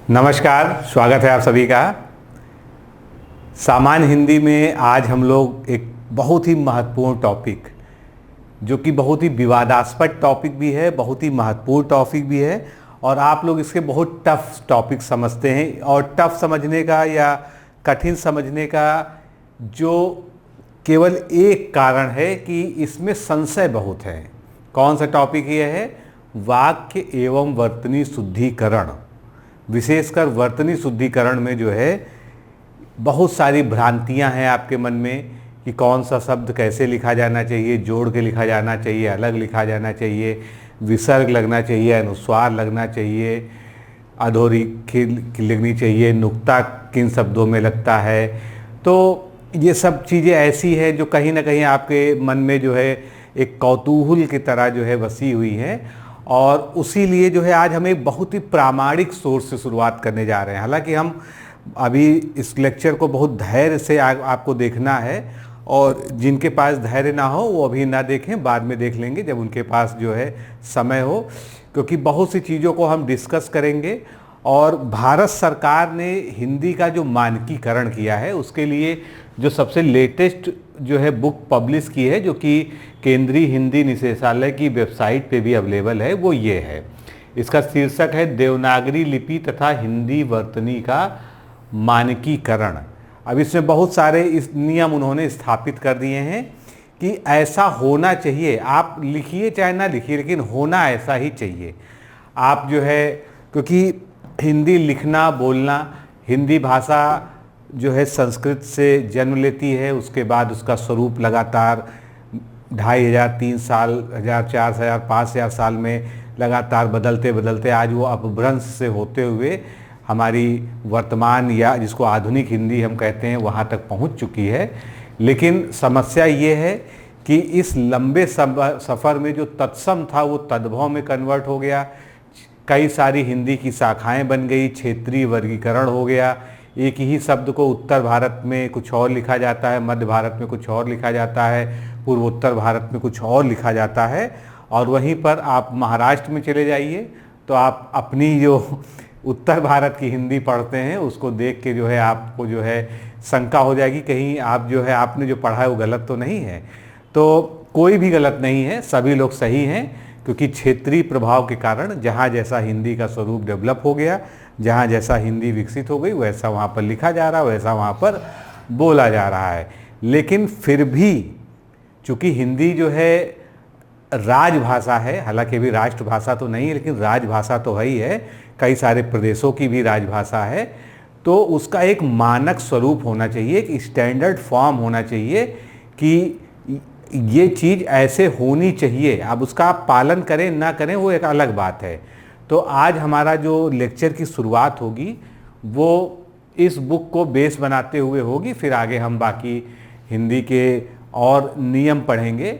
नमस्कार, स्वागत है आप सभी का। सामान्य हिंदी में आज हम लोग एक बहुत ही महत्वपूर्ण टॉपिक, जो कि बहुत ही विवादास्पद टॉपिक भी है, बहुत ही महत्वपूर्ण टॉपिक भी है और आप लोग इसके बहुत टफ टॉपिक समझते हैं। और टफ समझने का या कठिन समझने का जो केवल एक कारण है कि इसमें संशय बहुत है। कौन सा टॉपिक ये है? वाक्य एवं वर्तनी शुद्धिकरण। विशेषकर वर्तनी शुद्धिकरण में जो है बहुत सारी भ्रांतियां हैं आपके मन में कि कौन सा शब्द कैसे लिखा जाना चाहिए, जोड़ के लिखा जाना चाहिए, अलग लिखा जाना चाहिए, विसर्ग लगना चाहिए, अनुस्वार लगना चाहिए, अधोरेखा लगनी चाहिए, नुक्ता किन शब्दों में लगता है। तो ये सब चीज़ें ऐसी हैं जो कहीं ना कहीं आपके मन में जो है एक कौतूहल की तरह जो है बसी हुई हैं। और उसी लिए जो है आज हम एक बहुत ही प्रामाणिक सोर्स से शुरुआत करने जा रहे हैं। हालांकि हम अभी इस लेक्चर को बहुत धैर्य से आपको देखना है और जिनके पास धैर्य ना हो वो अभी ना देखें, बाद में देख लेंगे जब उनके पास जो है समय हो, क्योंकि बहुत सी चीज़ों को हम डिस्कस करेंगे। और भारत सरकार ने हिंदी का जो मानकीकरण किया है उसके लिए जो सबसे लेटेस्ट जो है बुक पब्लिश की है, जो कि केंद्रीय हिंदी निदेशालय की वेबसाइट पे भी अवेलेबल है, वो ये है। इसका शीर्षक है देवनागरी लिपि तथा हिंदी वर्तनी का मानकीकरण। अब इसमें बहुत सारे इस नियम उन्होंने स्थापित कर दिए हैं कि ऐसा होना चाहिए। आप लिखिए चाहे ना लिखिए, लेकिन होना ऐसा ही चाहिए। आप जो है, क्योंकि हिंदी लिखना बोलना, हिंदी भाषा जो है संस्कृत से जन्म लेती है, उसके बाद उसका स्वरूप लगातार 2500, 3 साल, 1000, 4000, 5000 साल में लगातार बदलते बदलते आज वो अपभ्रंश से होते हुए हमारी वर्तमान या जिसको आधुनिक हिंदी हम कहते हैं वहाँ तक पहुँच चुकी है। लेकिन समस्या ये है कि इस लंबे सफ़र में जो तत्सम था वो तद्भव में कन्वर्ट हो गया। कई सारी हिंदी की शाखाएं बन गई, क्षेत्रीय वर्गीकरण हो गया। एक ही शब्द को उत्तर भारत में कुछ और लिखा जाता है, मध्य भारत में कुछ और लिखा जाता है, पूर्वोत्तर भारत में कुछ और लिखा जाता है। और वहीं पर आप महाराष्ट्र में चले जाइए तो आप अपनी जो उत्तर भारत की हिंदी पढ़ते हैं उसको देख के जो है आपको जो है शंका हो जाएगी कहीं आप जो है आपने जो पढ़ा है वो गलत तो नहीं है। तो कोई भी गलत नहीं है, सभी लोग सही हैं, क्योंकि क्षेत्रीय प्रभाव के कारण जहाँ जैसा हिंदी का स्वरूप डेवलप हो गया, जहाँ जैसा हिंदी विकसित हो गई, वैसा वहाँ पर लिखा जा रहा है, वैसा वहाँ पर बोला जा रहा है। लेकिन फिर भी चूँकि हिंदी जो है राजभाषा है, हालांकि अभी राष्ट्रभाषा तो नहीं है, लेकिन राजभाषा तो है ही है, कई सारे प्रदेशों की भी राजभाषा है, तो उसका एक मानक स्वरूप होना चाहिए, एक स्टैंडर्ड फॉर्म होना चाहिए कि ये चीज़ ऐसे होनी चाहिए। अब उसका आप पालन करें ना करें वो एक अलग बात है। तो आज हमारा जो लेक्चर की शुरुआत होगी वो इस बुक को बेस बनाते हुए होगी, फिर आगे हम बाकी हिंदी के और नियम पढ़ेंगे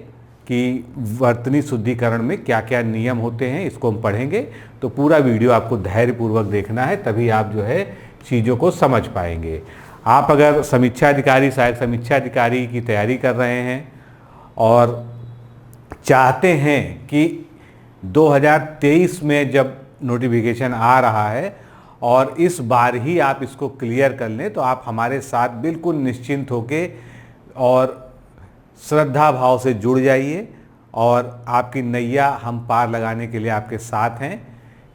कि वर्तनी शुद्धिकरण में क्या क्या नियम होते हैं, इसको हम पढ़ेंगे। तो पूरा वीडियो आपको धैर्यपूर्वक देखना है, तभी आप जो है चीज़ों को समझ पाएंगे। आप अगर समीक्षा अधिकारी, सहायक समीक्षा अधिकारी की तैयारी कर रहे हैं और चाहते हैं कि 2023 में जब नोटिफिकेशन आ रहा है और इस बार ही आप इसको क्लियर कर लें, तो आप हमारे साथ बिल्कुल निश्चिंत होके और श्रद्धा भाव से जुड़ जाइए और आपकी नैया हम पार लगाने के लिए आपके साथ हैं।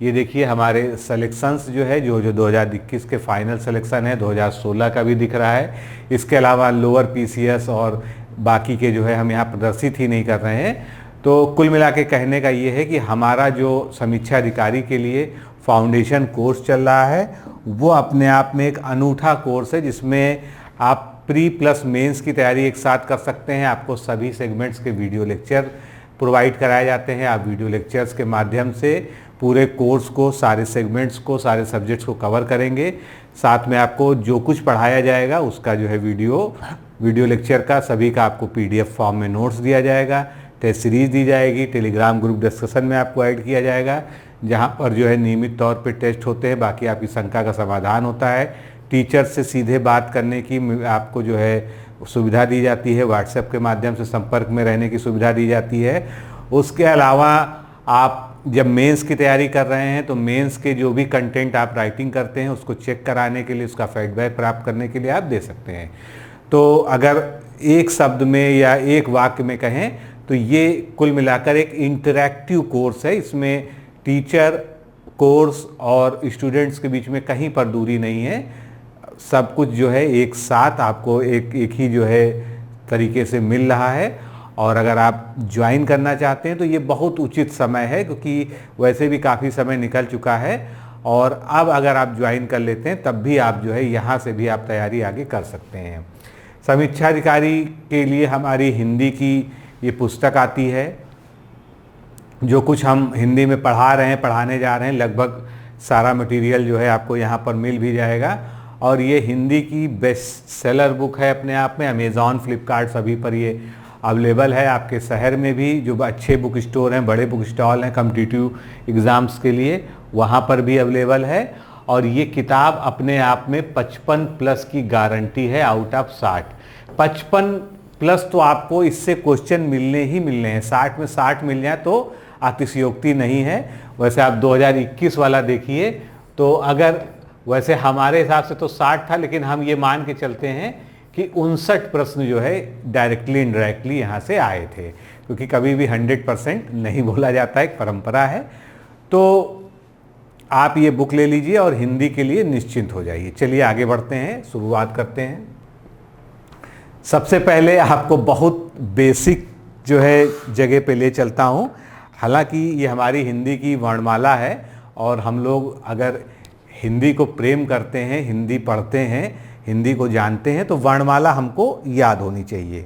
ये देखिए हमारे सिलेक्शंस जो है जो 2021 के फाइनल सिलेक्शन है, 2016 का भी दिख रहा है। इसके अलावा लोअर पीसीएस और बाकी के जो है हम यहाँ प्रदर्शित ही नहीं कर रहे हैं। तो कुल मिला के कहने का ये है कि हमारा जो समीक्षा अधिकारी के लिए फाउंडेशन कोर्स चल रहा है वो अपने आप में एक अनूठा कोर्स है, जिसमें आप प्री प्लस मेंस की तैयारी एक साथ कर सकते हैं। आपको सभी सेगमेंट्स के वीडियो लेक्चर प्रोवाइड कराए जाते हैं। आप वीडियो लेक्चर्स के माध्यम से पूरे कोर्स को, सारे सेगमेंट्स को, सारे सब्जेक्ट्स को कवर करेंगे। साथ में आपको जो कुछ पढ़ाया जाएगा उसका जो है वीडियो लेक्चर का सभी का आपको पीडीएफ फॉर्म में नोट्स दिया जाएगा, टेस्ट सीरीज दी जाएगी, टेलीग्राम ग्रुप डिस्कशन में आपको ऐड किया जाएगा, जहां पर जो है नियमित तौर पे टेस्ट होते हैं, बाकी आपकी शंका का समाधान होता है। टीचर से सीधे बात करने की आपको जो है सुविधा दी जाती है, व्हाट्सएप के माध्यम से संपर्क में रहने की सुविधा दी जाती है। उसके अलावा आप जब मेंस की तैयारी कर रहे हैं तो मेंस के जो भी कंटेंट आप राइटिंग करते हैं उसको चेक कराने के लिए, उसका फीडबैक प्राप्त करने के लिए आप दे सकते हैं। तो अगर एक शब्द में या एक वाक्य में कहें तो ये कुल मिलाकर एक इंटरैक्टिव कोर्स है। इसमें टीचर, कोर्स और स्टूडेंट्स के बीच में कहीं पर दूरी नहीं है। सब कुछ जो है एक साथ आपको एक ही जो है तरीके से मिल रहा है। और अगर आप ज्वाइन करना चाहते हैं तो ये बहुत उचित समय है, क्योंकि वैसे भी काफ़ी समय निकल चुका है। और अब अगर आप ज्वाइन कर लेते हैं तब भी आप जो है यहाँ से भी आप तैयारी आगे कर सकते हैं। समीक्षा अधिकारी के लिए हमारी हिंदी की ये पुस्तक आती है। जो कुछ हम हिंदी में पढ़ा रहे हैं, पढ़ाने जा रहे हैं, लगभग सारा मटेरियल जो है आपको यहाँ पर मिल भी जाएगा। और ये हिंदी की बेस्ट सेलर बुक है अपने आप में। अमेज़ॉन, फ्लिपकार्ट सभी पर ये अवेलेबल है। आपके शहर में भी जो अच्छे बुक स्टोर हैं, बड़े बुक स्टॉल हैं कॉम्पिटिटिव एग्ज़ाम्स के लिए, वहाँ पर भी अवेलेबल है। और ये किताब अपने आप में 55 प्लस की गारंटी है आउट ऑफ 60। 55 प्लस तो आपको इससे क्वेश्चन मिलने ही मिलने हैं। 60 में 60 मिल जाए तो अतिशयोक्ति नहीं है। वैसे आप 2021 वाला देखिए तो अगर वैसे हमारे हिसाब से तो 60 था, लेकिन हम ये मान के चलते हैं कि 59 प्रश्न जो है डायरेक्टली इनडायरेक्टली यहाँ से आए थे, क्योंकि कभी भी 100% नहीं बोला जाता, एक परंपरा है। तो आप ये बुक ले लीजिए और हिंदी के लिए निश्चिंत हो जाइए। चलिए आगे बढ़ते हैं, शुरुआत करते हैं। सबसे पहले आपको बहुत बेसिक जो है जगह पे ले चलता हूँ। हालांकि ये हमारी हिंदी की वर्णमाला है और हम लोग अगर हिंदी को प्रेम करते हैं, हिंदी पढ़ते हैं, हिंदी को जानते हैं तो वर्णमाला हमको याद होनी चाहिए।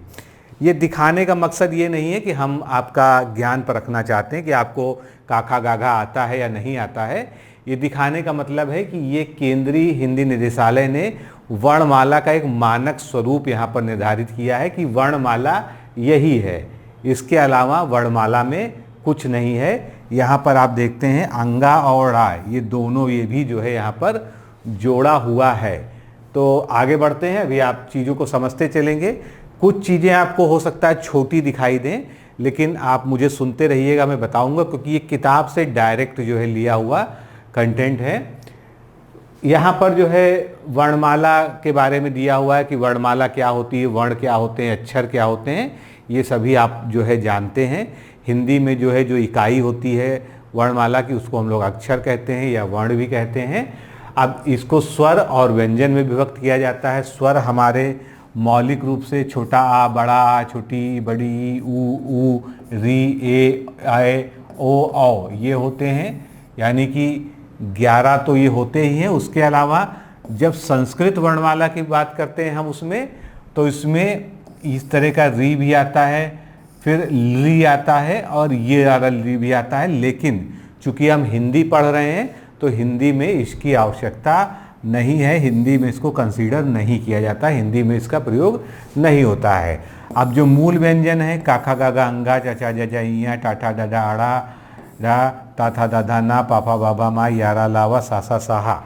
ये दिखाने का मकसद ये नहीं है कि हम आपका ज्ञान परखना चाहते हैं कि आपको काखा गाघा आता है या नहीं आता है। ये दिखाने का मतलब है कि ये केंद्रीय हिंदी निदेशालय ने वर्णमाला का एक मानक स्वरूप यहाँ पर निर्धारित किया है कि वर्णमाला यही है, इसके अलावा वर्णमाला में कुछ नहीं है। यहाँ पर आप देखते हैं अंगा और रा, ये दोनों ये भी जो है यहाँ पर जोड़ा हुआ है। तो आगे बढ़ते हैं, अभी आप चीज़ों को समझते चलेंगे। कुछ चीज़ें आपको हो सकता है छोटी दिखाई दें, लेकिन आप मुझे सुनते रहिएगा, मैं बताऊंगा, क्योंकि ये किताब से डायरेक्ट जो है लिया हुआ कंटेंट है। यहाँ पर जो है वर्णमाला के बारे में दिया हुआ है कि वर्णमाला क्या होती है, वर्ण क्या होते हैं, अक्षर क्या होते हैं, ये सभी आप जो है जानते हैं। हिंदी में जो है जो इकाई होती है वर्णमाला की, उसको हम लोग अक्षर कहते हैं या वर्ण भी कहते हैं। अब इसको स्वर और व्यंजन में विभक्त किया जाता है। स्वर हमारे मौलिक रूप से छोटा आ, बड़ा आ, छोटी बड़ी, ऊ, री, ए, आए, ओ, औ ये होते हैं, यानी कि 11 तो ये होते ही हैं। उसके अलावा जब संस्कृत वर्णमाला की बात करते हैं हम उसमें, तो इसमें इस तरह का री भी आता है, फिर ली आता है और ये वाला ली भी आता है। लेकिन चूंकि हम हिंदी पढ़ रहे हैं तो हिंदी में इसकी आवश्यकता नहीं है, हिंदी में इसको कंसीडर नहीं किया जाता, हिंदी में इसका प्रयोग नहीं होता है। अब जो मूल व्यंजन है काखा गागा अंगा चाचा जजा इया टाटा डाडा आड़ा रा ताथा दादा ना पापा बाबा माँ यारा लावा सासा साहा,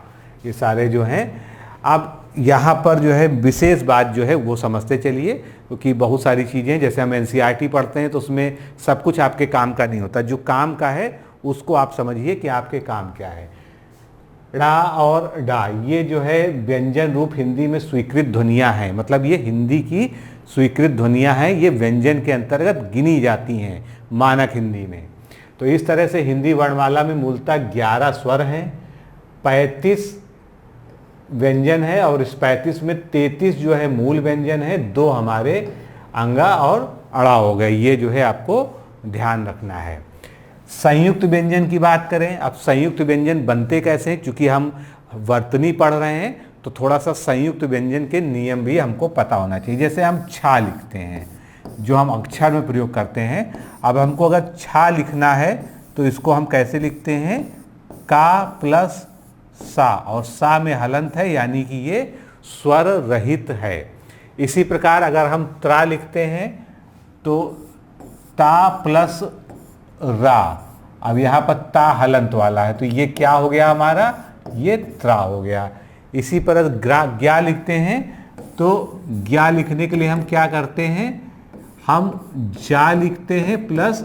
ये सारे जो हैं। अब यहाँ पर जो है विशेष बात जो है वो समझते चलिए, क्योंकि बहुत सारी चीज़ें जैसे हम एनसीईआरटी पढ़ते हैं तो उसमें सब कुछ आपके काम का नहीं होता, जो काम का है उसको आप समझिए कि आपके काम क्या है। ड़ा और डा ये जो है व्यंजन रूप हिंदी में स्वीकृत ध्वनियाँ हैं, मतलब ये हिंदी की स्वीकृत ध्वनियाँ हैं, ये व्यंजन के अंतर्गत गिनी जाती हैं मानक हिंदी में। तो इस तरह से हिंदी वर्णमाला में मूलतः 11 स्वर हैं, 35 व्यंजन है और इस 35 में 33 जो है मूल व्यंजन है, 2 हमारे अंगा और अड़ा हो गए। ये जो है आपको ध्यान रखना है। संयुक्त व्यंजन की बात करें, अब संयुक्त व्यंजन बनते कैसे हैं, चूंकि हम वर्तनी पढ़ रहे हैं तो थोड़ा सा संयुक्त व्यंजन के नियम भी हमको पता होना चाहिए। जैसे हम छा लिखते हैं, जो हम अक्षर में प्रयोग करते हैं, अब हमको अगर छा लिखना है तो इसको हम कैसे लिखते हैं, का प्लस सा, और सा में हलंत है, यानी कि ये स्वर रहित है। इसी प्रकार अगर हम त्रा लिखते हैं तो ता प्लस रा, अब यहाँ पर ता हलंत वाला है तो ये क्या हो गया हमारा, ये त्रा हो गया। इसी पर ग्या लिखते हैं तो ग्या लिखने के लिए हम क्या करते हैं, हम जा लिखते हैं प्लस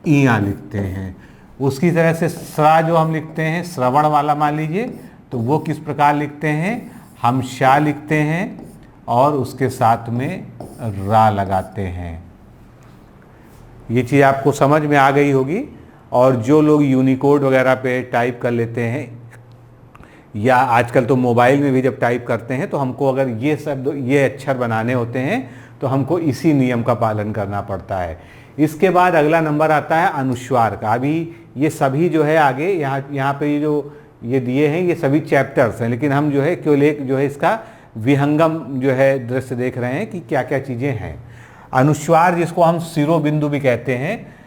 इया लिखते हैं। उसकी तरह से श्रा जो हम लिखते हैं श्रवण वाला मान लीजिए, तो वो किस प्रकार लिखते हैं, हम शा लिखते हैं और उसके साथ में रा लगाते हैं। ये चीज़ आपको समझ में आ गई होगी। और जो लोग यूनिकोड वगैरह पे टाइप कर लेते हैं या आजकल तो मोबाइल में भी जब टाइप करते हैं, तो हमको अगर ये शब्द ये अक्षर बनाने होते हैं तो हमको इसी नियम का पालन करना पड़ता है। इसके बाद अगला नंबर आता है अनुस्वार का। अभी ये सभी जो है आगे यहाँ पे ये दिए हैं ये सभी चैप्टर्स हैं, लेकिन हम जो है केवल एक जो है इसका विहंगम जो है दृश्य देख रहे हैं कि क्या क्या चीज़ें हैं। अनुस्वार जिसको हम शिरोबिंदु भी कहते हैं,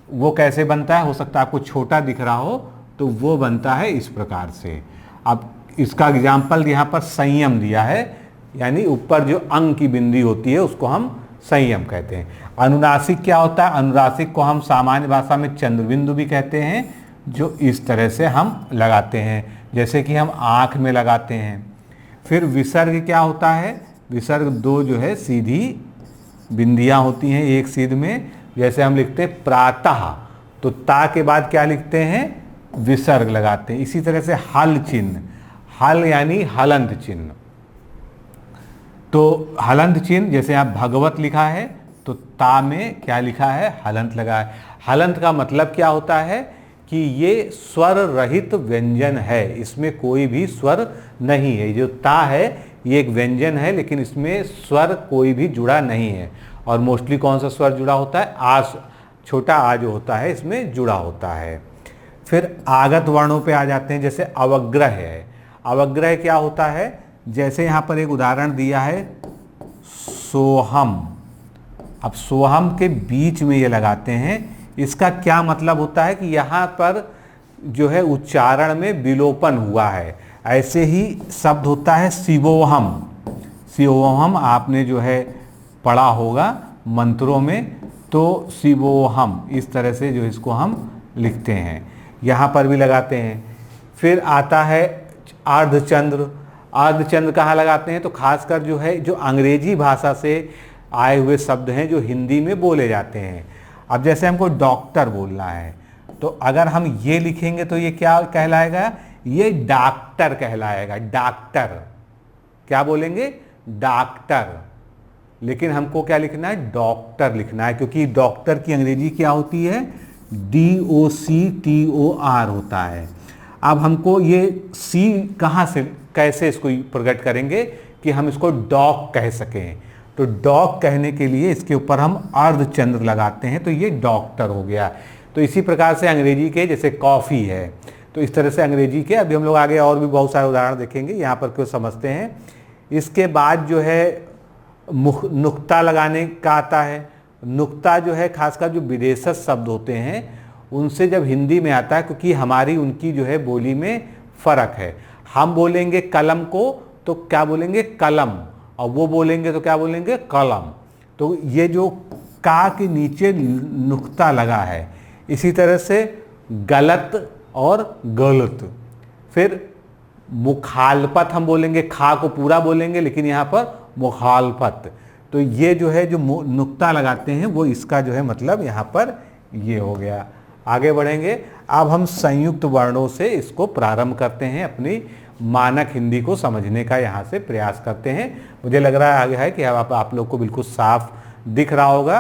वो कैसे बनता है, हो सकता है आपको छोटा दिख रहा हो, तो वो बनता है इस प्रकार से। अब इसका एग्जाम्पल यहाँ पर संयम दिया है, यानी ऊपर जो अंग की बिंदी होती है उसको हम संयम कहते हैं। अनुनासिक क्या होता है, अनुनासिक को हम सामान्य भाषा में चंद्रबिंदु भी कहते हैं, जो इस तरह से हम लगाते हैं, जैसे कि हम आँख में लगाते हैं। फिर विसर्ग क्या होता है, विसर्ग दो जो है सीधी बिंदियाँ होती हैं एक सीध में, जैसे हम लिखते हैं प्रातः, तो ता के बाद क्या लिखते हैं, विसर्ग लगाते हैं। इसी तरह से हल चिन्ह, हल यानी हलंत चिन्ह, तो हलंत चिन्ह जैसे यहाँ भगवत लिखा है तो ता में क्या लिखा है, हलंत लगा है। हलंत का मतलब क्या होता है कि ये स्वर रहित व्यंजन है, इसमें कोई भी स्वर नहीं है। जो ता है ये एक व्यंजन है, लेकिन इसमें स्वर कोई भी जुड़ा नहीं है। और मोस्टली कौन सा स्वर जुड़ा होता है, आ, छोटा आ जो होता है इसमें जुड़ा होता है। फिर आगत वर्णों पे आ जाते हैं, जैसे अवग्रह है। अवग्रह क्या होता है, जैसे यहाँ पर एक उदाहरण दिया है सोहम। अब सोहम के बीच में ये लगाते हैं, इसका क्या मतलब होता है कि यहाँ पर जो है उच्चारण में विलोपन हुआ है। ऐसे ही शब्द होता है शिवोहम। शिवोहम आपने जो है पढ़ा होगा मंत्रों में, तो शिवोहम इस तरह से जो इसको हम लिखते हैं, यहाँ पर भी लगाते हैं। फिर आता है अर्धचंद्र। अर्धचंद्र कहाँ लगाते हैं, तो खासकर जो है जो अंग्रेजी भाषा से आए हुए शब्द हैं जो हिंदी में बोले जाते हैं। अब जैसे हमको डॉक्टर बोलना है, तो अगर हम ये लिखेंगे तो ये क्या कहलाएगा, ये डॉक्टर कहलाएगा। डॉक्टर क्या बोलेंगे, डॉक्टर। लेकिन हमको क्या लिखना है, डॉक्टर लिखना है, क्योंकि डॉक्टर की अंग्रेजी क्या होती है, DOCTOR होता है। अब हमको ये सी कहाँ से कैसे इसको प्रकट करेंगे कि हम इसको डॉग कह सकें, तो डॉग कहने के लिए इसके ऊपर हम अर्धचंद्र लगाते हैं, तो ये डॉक्टर हो गया। तो इसी प्रकार से अंग्रेजी के जैसे कॉफ़ी है, तो इस तरह से अंग्रेजी के अभी हम लोग आगे और भी बहुत सारे उदाहरण देखेंगे, यहाँ पर क्यों समझते हैं। इसके बाद जो है नुक्ता लगाने का आता है। नुक्ता जो है खासकर जो विदेशज शब्द होते हैं उनसे जब हिंदी में आता है, क्योंकि हमारी उनकी जो है बोली में फ़र्क है। हम बोलेंगे कलम को तो क्या बोलेंगे, कलम, और वो बोलेंगे तो क्या बोलेंगे, कलम। तो ये जो का के नीचे नुक्ता लगा है। इसी तरह से गलत और गलत। फिर मुखालपत हम बोलेंगे, खा को पूरा बोलेंगे लेकिन यहाँ पर मुखालपत। तो ये जो है जो नुक्ता लगाते हैं वो इसका जो है मतलब यहाँ पर ये हो गया। आगे बढ़ेंगे। अब हम संयुक्त वर्णों से इसको प्रारंभ करते हैं, अपनी मानक हिंदी को समझने का यहाँ से प्रयास करते हैं। मुझे लग रहा है आगे है कि आप लोग को बिल्कुल साफ दिख रहा होगा।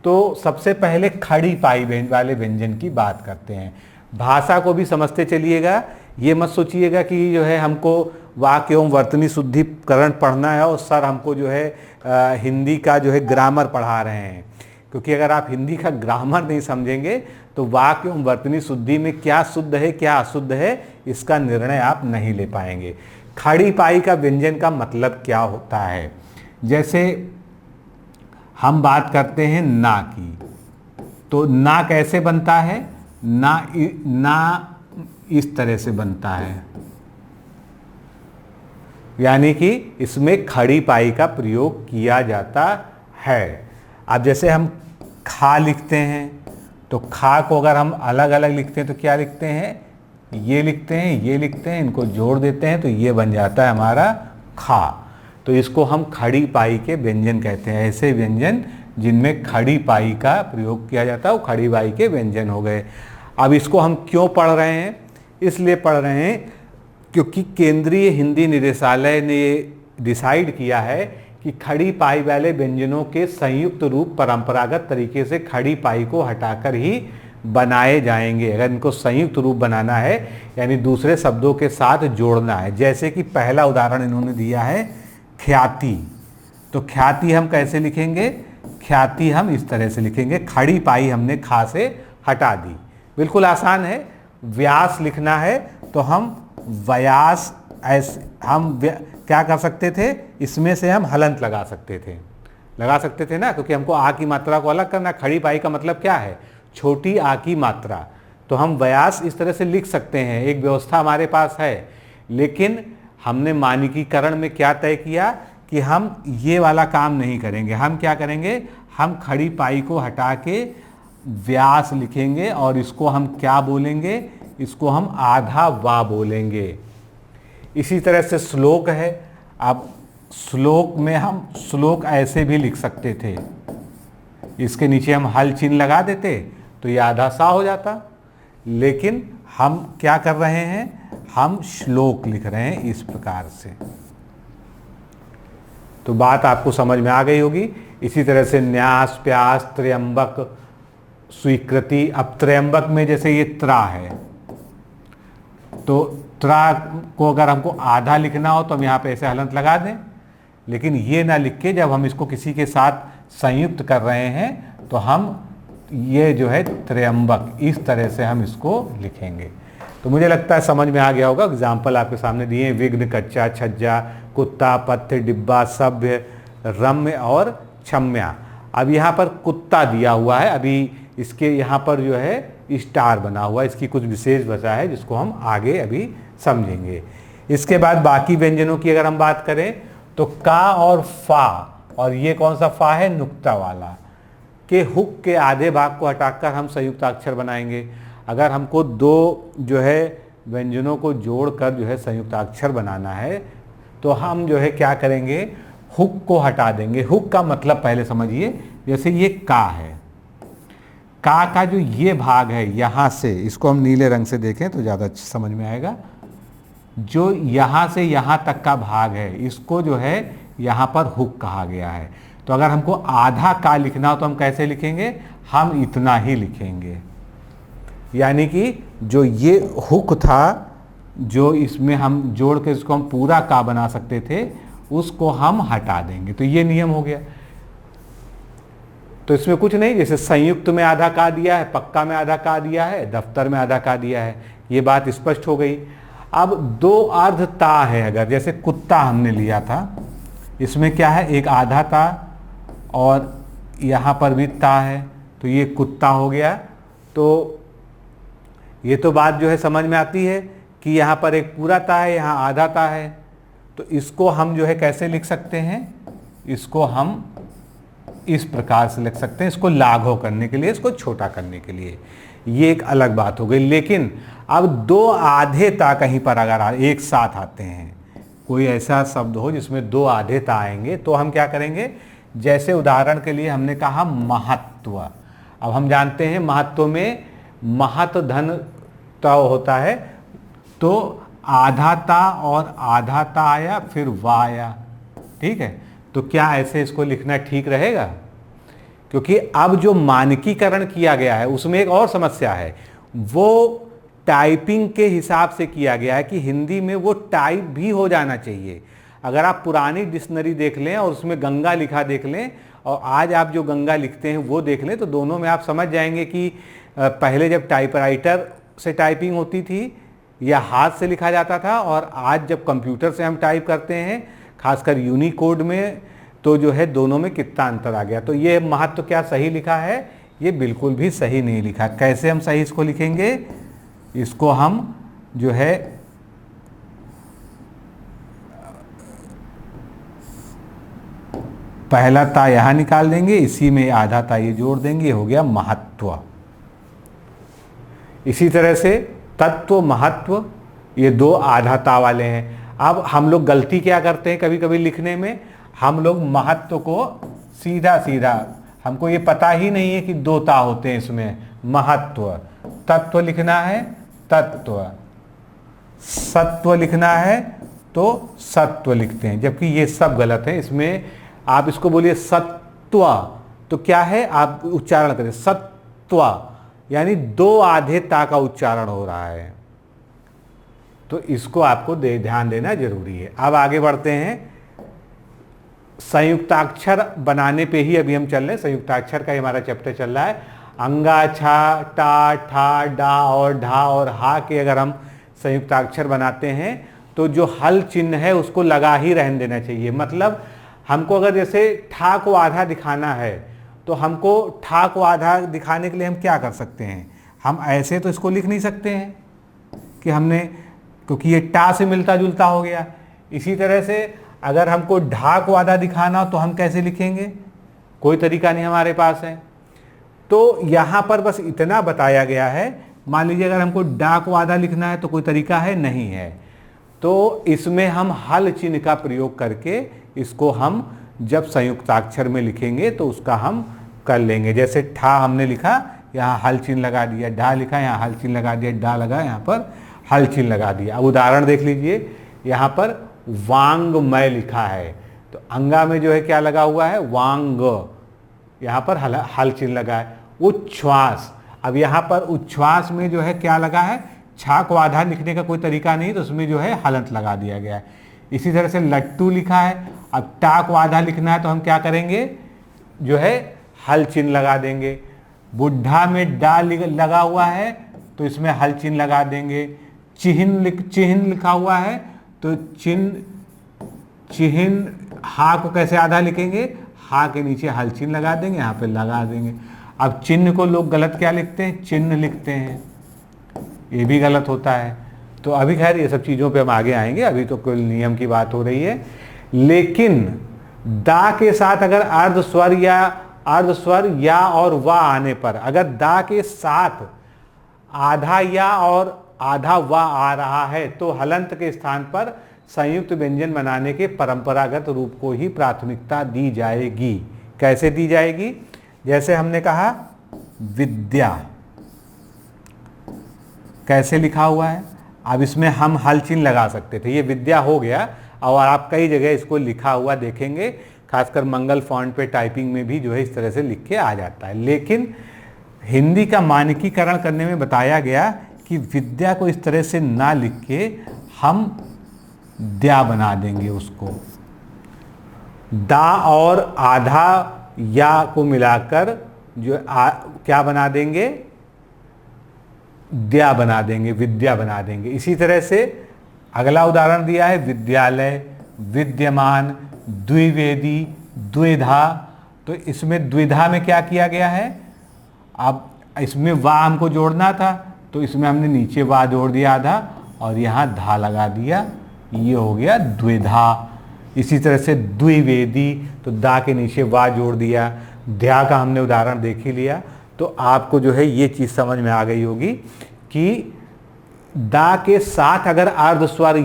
तो सबसे पहले खड़ी पाई वाले व्यंजन की बात करते हैं। भाषा को भी समझते चलिएगा, ये मत सोचिएगा कि जो है हमको वाक्य एवं वर्तनी शुद्धिकरण पढ़ना है और सर हमको जो है हिंदी का जो है ग्रामर पढ़ा रहे हैं, क्योंकि अगर आप हिंदी का ग्रामर नहीं समझेंगे तो वाक्य एवं वर्तनी शुद्धि में क्या शुद्ध है क्या अशुद्ध है इसका निर्णय आप नहीं ले पाएंगे। खड़ी पाई का व्यंजन का मतलब क्या होता है, जैसे हम बात करते हैं ना की, तो ना कैसे बनता है, ना इस तरह से बनता है, यानी कि इसमें खड़ी पाई का प्रयोग किया जाता है। अब जैसे हम खा लिखते हैं, तो खा को अगर हम अलग अलग लिखते हैं तो क्या लिखते हैं, ये लिखते हैं, ये लिखते हैं, इनको जोड़ देते हैं तो ये बन जाता है हमारा खा। तो इसको हम खड़ी पाई के व्यंजन कहते हैं। ऐसे व्यंजन जिनमें खड़ी पाई का प्रयोग किया जाता है वो खड़ी पाई के व्यंजन हो गए। अब इसको हम क्यों पढ़ रहे हैं? इसलिए पढ़ रहे हैं क्योंकि केंद्रीय हिंदी निदेशालय ने डिसाइड किया है कि खड़ी पाई वाले व्यंजनों के संयुक्त रूप परंपरागत तरीके से खड़ी पाई को हटाकर ही बनाए जाएंगे। अगर इनको संयुक्त रूप बनाना है यानी दूसरे शब्दों के साथ जोड़ना है, जैसे कि पहला उदाहरण इन्होंने दिया है ख्याति। तो ख्याति हम कैसे लिखेंगे? ख्याति हम इस तरह से लिखेंगे, खड़ी पाई हमने खा से हटा दी, बिल्कुल आसान है। व्यास लिखना है तो हम व्यास, ऐसे हम क्या कर सकते थे, इसमें से हम हलंत लगा सकते थे ना, क्योंकि हमको आ की मात्रा को अलग करना। खड़ी पाई का मतलब क्या है? छोटी आ की मात्रा। तो हम व्यास इस तरह से लिख सकते हैं, एक व्यवस्था हमारे पास है। लेकिन हमने मानकीकरण में क्या तय किया कि हम ये वाला काम नहीं करेंगे। हम क्या करेंगे? हम खड़ी पाई को हटा के व्यास लिखेंगे और इसको हम क्या बोलेंगे? इसको हम आधा वा बोलेंगे। इसी तरह से श्लोक है। अब श्लोक में हम श्लोक ऐसे भी लिख सकते थे, इसके नीचे हम हल चिन्ह लगा देते तो ये आधा सा हो जाता। लेकिन हम क्या कर रहे हैं? हम श्लोक लिख रहे हैं इस प्रकार से। तो बात आपको समझ में आ गई होगी। इसी तरह से न्यास, प्यास, त्र्यंबक, स्वीकृति। अब त्र्यंबक में जैसे ये त्रा है, तो त्रा को अगर हमको आधा लिखना हो तो हम यहाँ पे ऐसे हलंत लगा दें। लेकिन ये ना लिख के जब हम इसको किसी के साथ संयुक्त कर रहे हैं तो हम ये जो है त्र्यंबक, इस तरह से हम इसको लिखेंगे। तो मुझे लगता है समझ में आ गया होगा। एग्जाम्पल आपके सामने दिए, विघ्न, कच्चा, छज्जा, कुत्ता, पथ्य, डिब्बा, सभ्य, रम्य और क्षम्या। अब यहाँ पर कुत्ता दिया हुआ है, अभी इसके यहाँ पर जो है स्टार बना हुआ है, इसकी कुछ विशेष वजह है जिसको हम आगे अभी समझेंगे। इसके बाद बाकी व्यंजनों की अगर हम बात करें तो का और फा, और ये कौन सा फा है? नुक्ता वाला, के हुक के आधे भाग को हटाकर हम संयुक्ताक्षर बनाएंगे। अगर हमको दो जो है व्यंजनों को जोड़कर जो है संयुक्ताक्षर बनाना है तो हम जो है क्या करेंगे? हुक को हटा देंगे। हुक का मतलब पहले समझिए, जैसे ये का है, का जो ये भाग है यहाँ से, इसको हम नीले रंग से देखें तो ज़्यादा समझ में आएगा। जो यहाँ से यहाँ तक का भाग है इसको जो है यहाँ पर हुक कहा गया है। तो अगर हमको आधा का लिखना हो तो हम कैसे लिखेंगे? हम इतना ही लिखेंगे। यानी कि जो ये हुक था, जो इसमें हम जोड़ के इसको हम पूरा का बना सकते थे, उसको हम हटा देंगे। तो ये नियम हो गया। तो इसमें कुछ नहीं, जैसे संयुक्त में आधा का दिया है, पक्का में आधा का दिया है, दफ्तर में आधा का दिया है, ये बात स्पष्ट हो गई। अब दो अर्ध ता है, अगर जैसे कुत्ता हमने लिया था, इसमें क्या है? एक आधा ता और यहाँ पर भी ता है, तो ये कुत्ता हो गया। तो ये तो बात जो है समझ में आती है कि यहाँ पर एक पूरा ता है, यहाँ आधा ता है। तो इसको हम जो है कैसे लिख सकते हैं? इसको हम इस प्रकार से लिख सकते हैं, इसको लाघव करने के लिए, इसको छोटा करने के लिए। ये एक अलग बात हो गई। लेकिन अब दो आधे ता कहीं पर अगर एक साथ आते हैं, कोई ऐसा शब्द हो जिसमें दो आधे ता आएंगे, तो हम क्या करेंगे? जैसे उदाहरण के लिए हमने कहा महत्व। अब हम जानते हैं महत्व में महत धन तव होता है, तो आधा ता और आधा ता आया, फिर वा आया। ठीक है, तो क्या ऐसे इसको लिखना ठीक रहेगा? क्योंकि अब जो मानकीकरण किया गया है उसमें एक और समस्या है, वो टाइपिंग के हिसाब से किया गया है कि हिंदी में वो टाइप भी हो जाना चाहिए। अगर आप पुरानी डिक्शनरी देख लें और उसमें गंगा लिखा देख लें और आज आप जो गंगा लिखते हैं वो देख लें, तो दोनों में आप समझ जाएंगे कि पहले जब टाइपराइटर से टाइपिंग होती थी या हाथ से लिखा जाता था, और आज जब कंप्यूटर से हम टाइप करते हैं, खासकर यूनिकोड में, तो जो है दोनों में कितना अंतर आ गया। तो ये महत्व क्या सही लिखा है? ये बिल्कुल भी सही नहीं लिखा। कैसे हम सही इसको लिखेंगे? इसको हम जो है पहला ता यहाँ निकाल देंगे, इसी में आधा ता ये जोड़ देंगे, हो गया महत्व। इसी तरह से तत्व, महत्व, ये दो आधा ता वाले हैं। अब हम लोग गलती क्या करते हैं कभी कभी लिखने में? हम लोग महत्व को सीधा सीधा, हमको ये पता ही नहीं है कि दो ता होते हैं इसमें, महत्व, तत्व लिखना है तत्व, सत्व लिखना है तो सत्व लिखते हैं, जबकि ये सब गलत है। इसमें आप इसको बोलिए सत्व, तो क्या है, आप उच्चारण करें सत्व, यानी दो आधे ता का उच्चारण हो रहा है, तो इसको आपको ध्यान देना जरूरी है। अब आगे बढ़ते हैं, संयुक्ताक्षर बनाने पे ही अभी हम चल रहे हैं, संयुक्ताक्षर का हमारा चैप्टर चल रहा है। अंगा, छा, टा, ठा, डा और ढा और हा के अगर हम संयुक्ताक्षर बनाते हैं तो जो हल चिन्ह है उसको लगा ही रहने देना चाहिए। मतलब हमको अगर जैसे ठा को आधा दिखाना है तो हमको ठा को आधा दिखाने के लिए हम क्या कर सकते हैं, हम ऐसे तो इसको लिख नहीं सकते हैं कि हमने, क्योंकि ये टा से मिलता जुलता हो गया। इसी तरह से अगर हमको ढा को आधा दिखाना हो तो हम कैसे लिखेंगे, कोई तरीका नहीं हमारे पास है। तो यहाँ पर बस इतना बताया गया है। मान लीजिए अगर हमको डा को आधा लिखना है तो कोई तरीका है, नहीं है, तो इसमें हम हल चिन्ह का प्रयोग करके इसको हम जब संयुक्ताक्षर में लिखेंगे तो उसका हम कर लेंगे। जैसे ठा हमने लिखा, यहाँ हल चिन्ह लगा दिया, ढा लिखा, यहाँ हल चिन्ह लगा दिया, डा लगा, यहाँ पर हल चिन्ह लगा दिया। अब उदाहरण देख लीजिए, यहाँ पर वांगमय लिखा है तो अंगा में जो है क्या लगा हुआ है, वांग, यहाँ पर हल चिन्ह लगा है। उच्छ्वास, अब यहाँ पर उच्छ्वास में जो है क्या लगा है, छा को आधा लिखने का कोई तरीका नहीं, तो उसमें जो है हलंत लगा दिया गया है। इसी तरह से लट्टू लिखा है, अब टा को आधा लिखना है तो हम क्या करेंगे, जो है हल चिन्ह लगा देंगे। बुढ़ा में डा लगा हुआ है तो इसमें हल चिन्ह लगा देंगे। चिन्ह लिखा हुआ है तो चिन्ह हा को कैसे आधा लिखेंगे, हा के नीचे हल चिन्ह लगा देंगे, यहाँ पे लगा देंगे। अब चिन्ह को लोग गलत क्या लिखते हैं, चिन्ह लिखते हैं, ये भी गलत होता है। तो अभी खैर ये सब चीज़ों पे हम आगे आएंगे, अभी तो कोई नियम की बात हो रही है। लेकिन दा के साथ अगर अर्धस्वर या और वा आने पर, अगर दा के साथ आधा या और आधा वा आ रहा है तो हलंत के स्थान पर संयुक्त व्यंजन बनाने के परंपरागत रूप को ही प्राथमिकता दी जाएगी। कैसे दी जाएगी, जैसे हमने कहा विद्या कैसे लिखा हुआ है, अब इसमें हम हल चिन्ह लगा सकते थे, ये विद्या हो गया। और आप कई जगह इसको लिखा हुआ देखेंगे, खासकर मंगल फॉन्ट पे टाइपिंग में भी जो है इस तरह से लिख के आ जाता है। लेकिन हिंदी का मानकीकरण करने में बताया गया कि विद्या को इस तरह से ना लिख के हम द्या बना देंगे उसको, दा और आधा या को मिलाकर जो क्या बना देंगे, द्या बना देंगे, विद्या बना देंगे। इसी तरह से अगला उदाहरण दिया है विद्यालय, विद्यमान, द्विवेदी, द्विधा। तो इसमें द्विधा में क्या किया गया है, अब इसमें वा हमको जोड़ना था तो इसमें हमने नीचे वा जोड़ दिया आधा और यहाँ धा लगा दिया, ये हो गया द्विधा। इसी तरह से द्विवेदी, तो दा के नीचे वा जोड़ दिया, ध्या का हमने उदाहरण देख ही लिया। तो आपको जो है ये चीज़ समझ में आ गई होगी कि दा के साथ अगर अर्धस्वर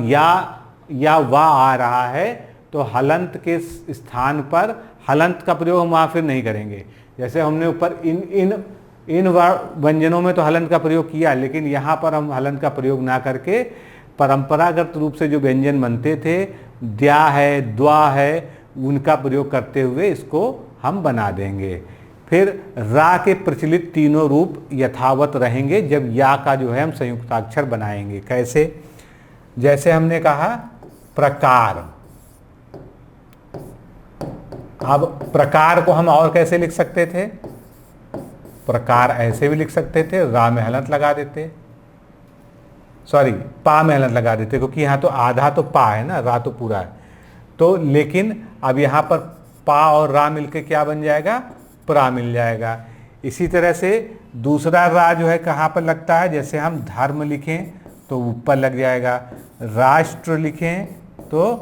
या वा आ रहा है तो हलंत के स्थान पर हलंत का प्रयोग हम वहाँ फिर नहीं करेंगे। जैसे हमने ऊपर इन व्यंजनों में तो हलंत का प्रयोग किया, लेकिन यहाँ पर हम हलंत का प्रयोग ना करके परंपरागत रूप से जो व्यंजन बनते थे, द्या है, द्वा है, उनका प्रयोग करते हुए इसको हम बना देंगे। फिर रा के प्रचलित तीनों रूप यथावत रहेंगे जब या का जो है हम संयुक्ताक्षर बनाएंगे। कैसे, जैसे हमने कहा प्रकार, अब प्रकार को हम और कैसे लिख सकते थे, प्रकार ऐसे भी लिख सकते थे, रा में हलंत लगा देते, सॉरी पा में हलंत लगा देते, क्योंकि यहाँ तो आधा तो पा है ना, रा तो पूरा है। तो लेकिन अब यहाँ पर पा और रा मिलके क्या बन जाएगा, प्रा मिल जाएगा। इसी तरह से दूसरा रा जो है कहाँ पर लगता है, जैसे हम धर्म लिखें तो ऊपर लग जाएगा, राष्ट्र लिखें तो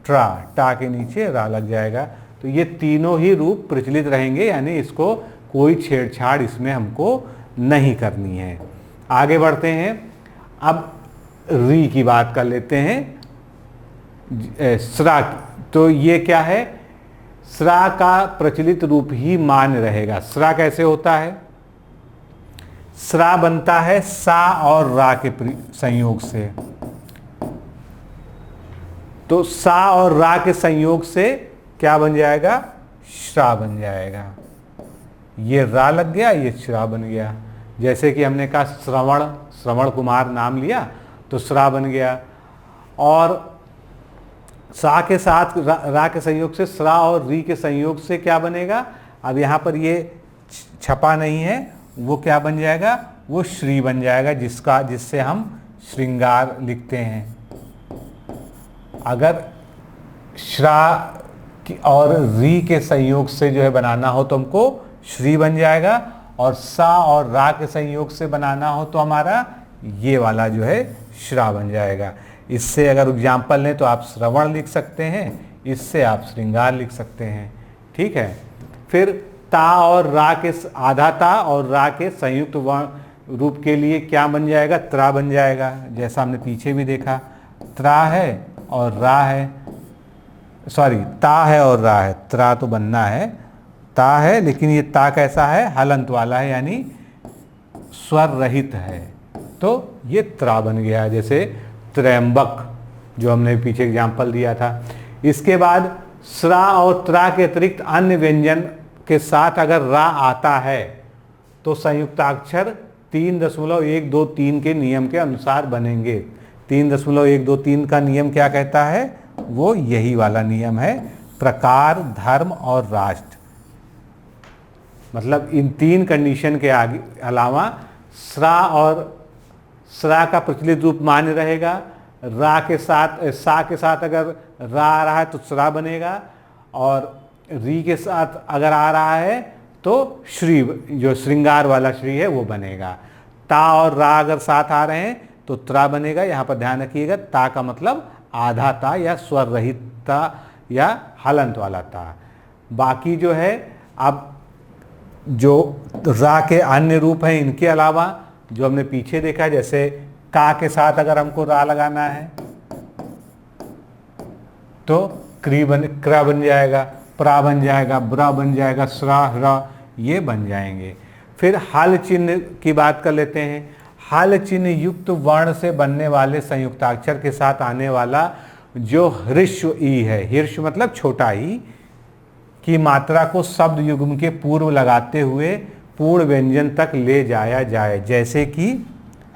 ट्रा, टा के नीचे रा लग जाएगा। तो ये तीनों ही रूप प्रचलित रहेंगे, यानी इसको कोई छेड़छाड़ इसमें हमको नहीं करनी है। आगे बढ़ते हैं, अब री की बात कर लेते हैं, स्रा। तो ये क्या है, स्रा का प्रचलित रूप ही मान्य रहेगा। स्रा कैसे होता है, श्रा बनता है सा और रा के संयोग से। तो सा और रा के संयोग से क्या बन जाएगा? श्रा बन जाएगा। ये रा लग गया, ये श्रा बन गया। जैसे कि हमने कहा श्रवण कुमार नाम लिया तो श्रा बन गया। और सा के साथ रा के संयोग से श्रा और री के संयोग से क्या बनेगा? अब यहाँ पर ये छपा नहीं है, वो क्या बन जाएगा? वो श्री बन जाएगा, जिससे हम श्रृंगार लिखते हैं। अगर श्रा और री के संयोग से जो है बनाना हो तो हमको श्री बन जाएगा, और सा और रा के संयोग से बनाना हो तो हमारा ये वाला जो है श्रा बन जाएगा। इससे अगर एग्जाम्पल लें तो आप श्रवण लिख सकते हैं, इससे आप श्रृंगार लिख सकते हैं। ठीक है। फिर ता और रा के आधा ता और रा के संयुक्त वर्ण रूप के लिए क्या बन जाएगा? त्रा बन जाएगा। जैसा हमने पीछे भी देखा, त्रा है और रा है, सॉरी ता है और रा है, त्रा तो बनना है, ता है, लेकिन ये ता कैसा है? हलंत वाला है, यानी स्वर रहित है, तो ये त्रा बन गया। जैसे त्रयंबक जो हमने पीछे एग्जाम्पल दिया था। इसके बाद श्रा और त्रा के अतिरिक्त अन्य व्यंजन के साथ अगर रा आता है तो संयुक्ताक्षर 3.123 के नियम के अनुसार बनेंगे। 3.123 का नियम क्या कहता है? वो यही वाला नियम है, प्रकार, धर्म और राष्ट्र। मतलब इन 3 कंडीशन के आगे अलावा श्रा और श्रा का प्रचलित रूप मान्य रहेगा। रा के साथ सा के साथ अगर रा आ रहा है तो श्रा बनेगा, और री के साथ अगर आ रहा है तो श्री, जो श्रृंगार वाला श्री है वो बनेगा। ता और रा अगर साथ आ रहे हैं तो त्रा बनेगा। यहाँ पर ध्यान रखिएगा, ता का मतलब आधा ता या स्वर रहित ता या हलंत वाला ता। बाकी जो है, अब जो रा के अन्य रूप हैं इनके अलावा जो हमने पीछे देखा, जैसे का के साथ अगर हमको रा लगाना है तो क्रा बन जाएगा, प्रा बन जाएगा, ब्रा बन जाएगा, श्रा, रा, ये बन जाएंगे। फिर हल चिन्ह की बात कर लेते हैं। हल चिन्ह युक्त वर्ण से बनने वाले संयुक्ताक्षर के साथ आने वाला जो ह्रस्व ई है, ह्रस्व मतलब छोटा ई, की मात्रा को शब्द युग्म के पूर्व लगाते हुए पूर्ण व्यंजन तक ले जाया जाए। जैसे कि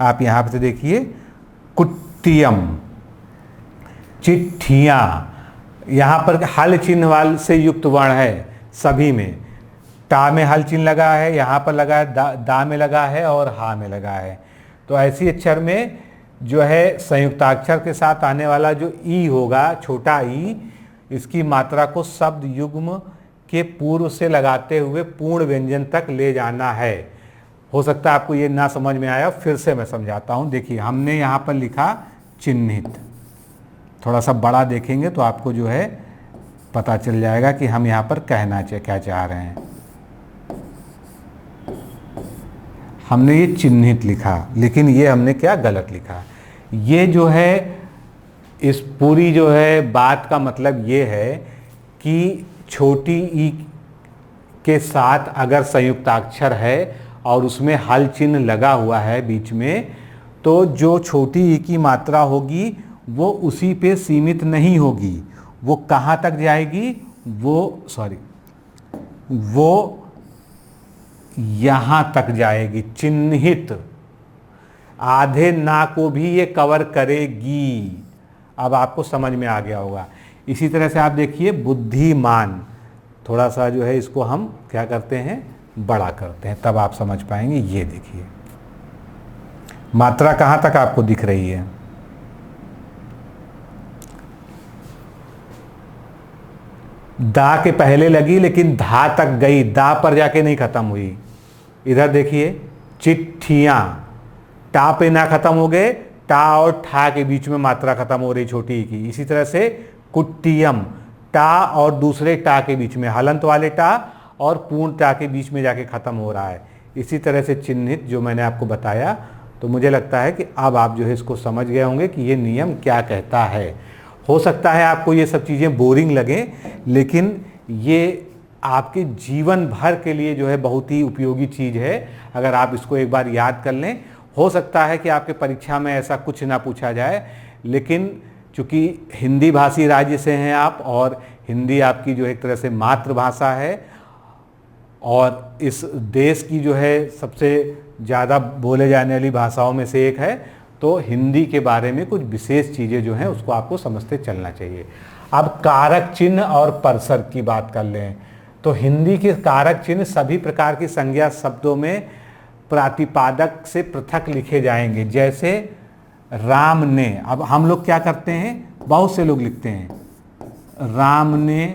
आप यहाँ पर देखिए, कुट्टियम, चिट्ठियाँ, यहाँ पर हल चिन्ह वाले से युक्त वर्ण है सभी में। टा में हल चिन्ह लगा है, यहाँ पर लगा है, दा में लगा है और हा में लगा है। तो ऐसी अक्षर में जो है संयुक्ताक्षर के साथ आने वाला जो ई होगा, छोटा ई, इसकी मात्रा को शब्द युग्म के पूर्व से लगाते हुए पूर्ण व्यंजन तक ले जाना है। हो सकता है आपको ये ना समझ में आया, फिर से मैं समझाता हूँ। देखिए, हमने यहाँ पर लिखा चिन्हित, थोड़ा सा बड़ा देखेंगे तो आपको जो है पता चल जाएगा कि हम यहाँ पर कहना क्या चाह रहे हैं। हमने ये चिन्हित लिखा, लेकिन ये हमने क्या गलत लिखा। ये जो है, इस पूरी जो है बात का मतलब ये है कि छोटी ई के साथ अगर संयुक्ताक्षर है और उसमें हल चिन्ह लगा हुआ है बीच में, तो जो छोटी ई की मात्रा होगी वो उसी पे सीमित नहीं होगी। वो कहाँ तक जाएगी? वो यहाँ तक जाएगी। चिन्हित आधे ना को भी ये कवर करेगी। अब आपको समझ में आ गया होगा। इसी तरह से आप देखिए, बुद्धिमान, थोड़ा सा जो है इसको हम क्या करते हैं, बड़ा करते हैं, तब आप समझ पाएंगे। ये देखिए, मात्रा कहाँ तक आपको दिख रही है? दा के पहले लगी लेकिन धा तक गई, दा पर जाके नहीं खत्म हुई। इधर देखिए, चिट्ठियां, टा पे ना खत्म हो गए, टा और ठा के बीच में मात्रा खत्म हो रही छोटी की। इसी तरह से कुट्टियम, टा और दूसरे टा के बीच में, हलंत वाले टा और पूर्ण टा के बीच में जाके खत्म हो रहा है। इसी तरह से चिन्हित जो मैंने आपको बताया, तो मुझे लगता है कि अब आप जो है इसको समझ गए होंगे कि ये नियम क्या कहता है। हो सकता है आपको ये सब चीज़ें बोरिंग लगें, लेकिन ये आपके जीवन भर के लिए जो है बहुत ही उपयोगी चीज़ है। अगर आप इसको एक बार याद कर लें, हो सकता है कि आपके परीक्षा में ऐसा कुछ ना पूछा जाए, लेकिन चूँकि हिंदी भाषी राज्य से हैं आप और हिंदी आपकी जो एक तरह से मातृभाषा है और इस देश की जो है सबसे ज़्यादा बोले जाने वाली भाषाओं में से एक है, तो हिंदी के बारे में कुछ विशेष चीज़ें जो हैं उसको आपको समझते चलना चाहिए। अब कारक चिन्ह और परसर की बात कर लें तो हिंदी के कारक चिन्ह सभी प्रकार की संज्ञा शब्दों में प्रातिपादक से पृथक लिखे जाएंगे। जैसे राम ने, अब हम लोग क्या करते हैं, बहुत से लोग लिखते हैं राम ने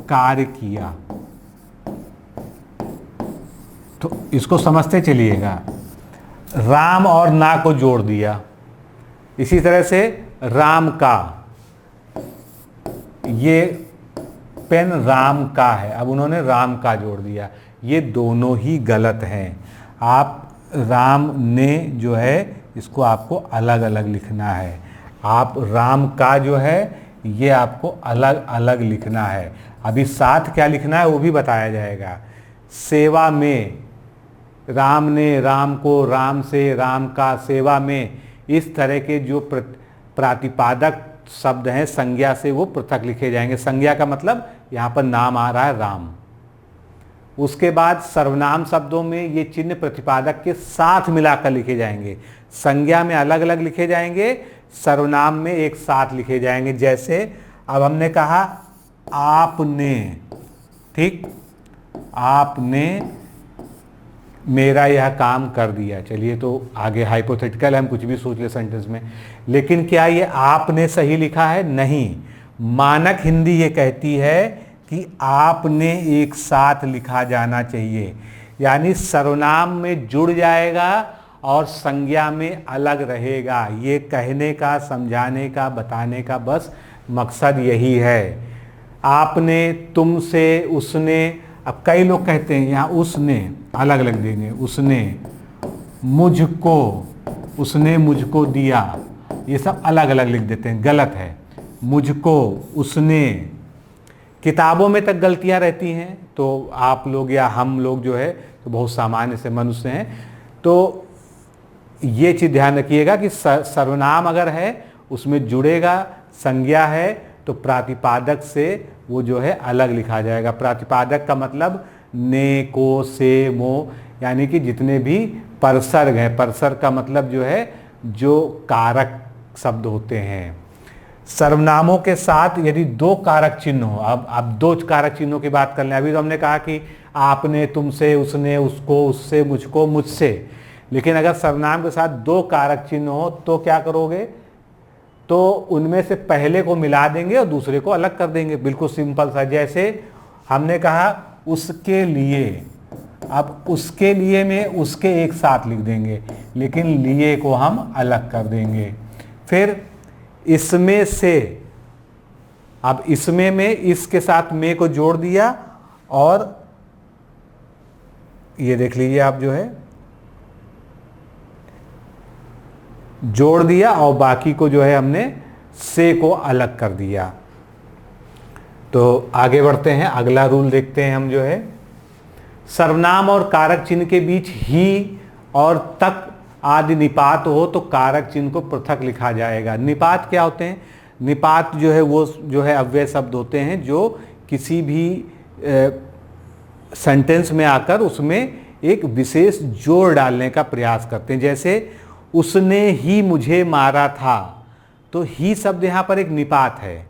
कार्य किया, तो इसको समझते चलिएगा, राम और ना को जोड़ दिया। इसी तरह से राम का, ये पेन राम का है, अब उन्होंने राम का जोड़ दिया, ये दोनों ही गलत हैं। आप राम ने जो है इसको आपको अलग अलग लिखना है। आप राम का जो है ये आपको अलग अलग लिखना है। अभी साथ क्या लिखना है वो भी बताया जाएगा। सेवा में, राम ने, राम को, राम से, राम का, सेवा में, इस तरह के जो प्रातिपादक शब्द हैं संज्ञा से वो पृथक लिखे जाएंगे। संज्ञा का मतलब यहाँ पर नाम आ रहा है राम। उसके बाद सर्वनाम शब्दों में ये चिन्ह प्रतिपादक के साथ मिलाकर लिखे जाएंगे। संज्ञा में अलग अलग लिखे जाएंगे, सर्वनाम में एक साथ लिखे जाएंगे। जैसे अब हमने कहा आपने, ठीक, आपने मेरा यह काम कर दिया। चलिए, तो आगे हाइपोथेटिकल हम कुछ भी सोच ले सेंटेंस में, लेकिन क्या ये आपने सही लिखा है? नहीं। मानक हिंदी ये कहती है कि आपने एक साथ लिखा जाना चाहिए, यानी सर्वनाम में जुड़ जाएगा और संज्ञा में अलग रहेगा। ये कहने का, समझाने का, बताने का बस मकसद यही है। आपने, तुमसे, उसने, अब कई लोग कहते हैं यहाँ उसने अलग अलग देंगे, उसने मुझको, उसने मुझको दिया, ये सब अलग अलग लिख देते हैं, गलत है। मुझको, उसने, किताबों में तक गलतियां रहती हैं, तो आप लोग या हम लोग जो है तो बहुत सामान्य से मनुष्य हैं, तो ये चीज़ ध्यान रखिएगा कि सर्वनाम अगर है उसमें जुड़ेगा, संज्ञा है तो प्रातिपादक से वो जो है अलग लिखा जाएगा। प्रातिपादक का मतलब ने, को, से, मो, यानी कि जितने भी परसर्ग हैं, परसर्ग का मतलब जो है जो कारक शब्द होते हैं। सर्वनामों के साथ यदि दो कारक चिन्ह हो, अब दो कारक चिन्हों की बात कर लें। अभी तो हमने कहा कि आपने, तुमसे, उसने, उसको, उससे, मुझको, मुझसे, लेकिन अगर सर्वनाम के साथ दो कारक चिन्ह हो तो क्या करोगे? तो उनमें से पहले को मिला देंगे और दूसरे को अलग कर देंगे। बिल्कुल सिंपल सा। जैसे हमने कहा उसके लिए, अब उसके लिए में उसके एक साथ लिख देंगे, लेकिन लिए को हम अलग कर देंगे। फिर इसमें से, अब इसमें में इसके साथ में को जोड़ दिया और ये देख लीजिए आप जो है जोड़ दिया और बाकी को जो है हमने से को अलग कर दिया। तो आगे बढ़ते हैं, अगला रूल देखते हैं हम जो है। सर्वनाम और कारक चिन्ह के बीच ही और तक आदि निपात हो तो कारक चिन्ह को पृथक लिखा जाएगा। निपात क्या होते हैं? निपात जो है वो जो है अव्यय शब्द होते हैं जो किसी भी सेंटेंस में आकर उसमें एक विशेष जोड़ डालने का प्रयास करते हैं। जैसे उसने ही मुझे मारा था, तो ही शब्द यहाँ पर एक निपात है,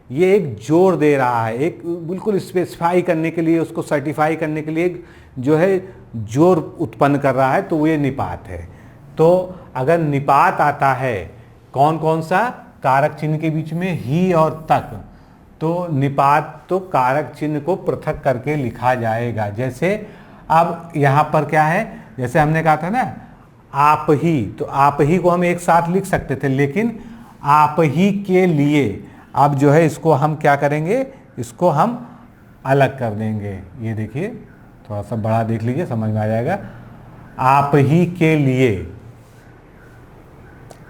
ये एक जोड़ दे रहा है, एक बिल्कुल स्पेसिफाई करने के लिए, उसको सर्टिफाई करने के लिए जो है जोड़ उत्पन्न कर रहा है, तो वो ये निपात है। तो अगर निपात आता है कौन कौन सा? कारक चिन्ह के बीच में ही और तक, तो निपात तो कारक चिन्ह को पृथक करके लिखा जाएगा। जैसे अब यहाँ पर क्या है, जैसे हमने कहा था ना आप ही, तो आप ही को हम एक साथ लिख सकते थे, लेकिन आप ही के लिए अब जो है इसको हम क्या करेंगे, इसको हम अलग कर देंगे। ये देखिए, थोड़ा सा बड़ा देख लीजिए, समझ में आ जाएगा। आप ही के लिए।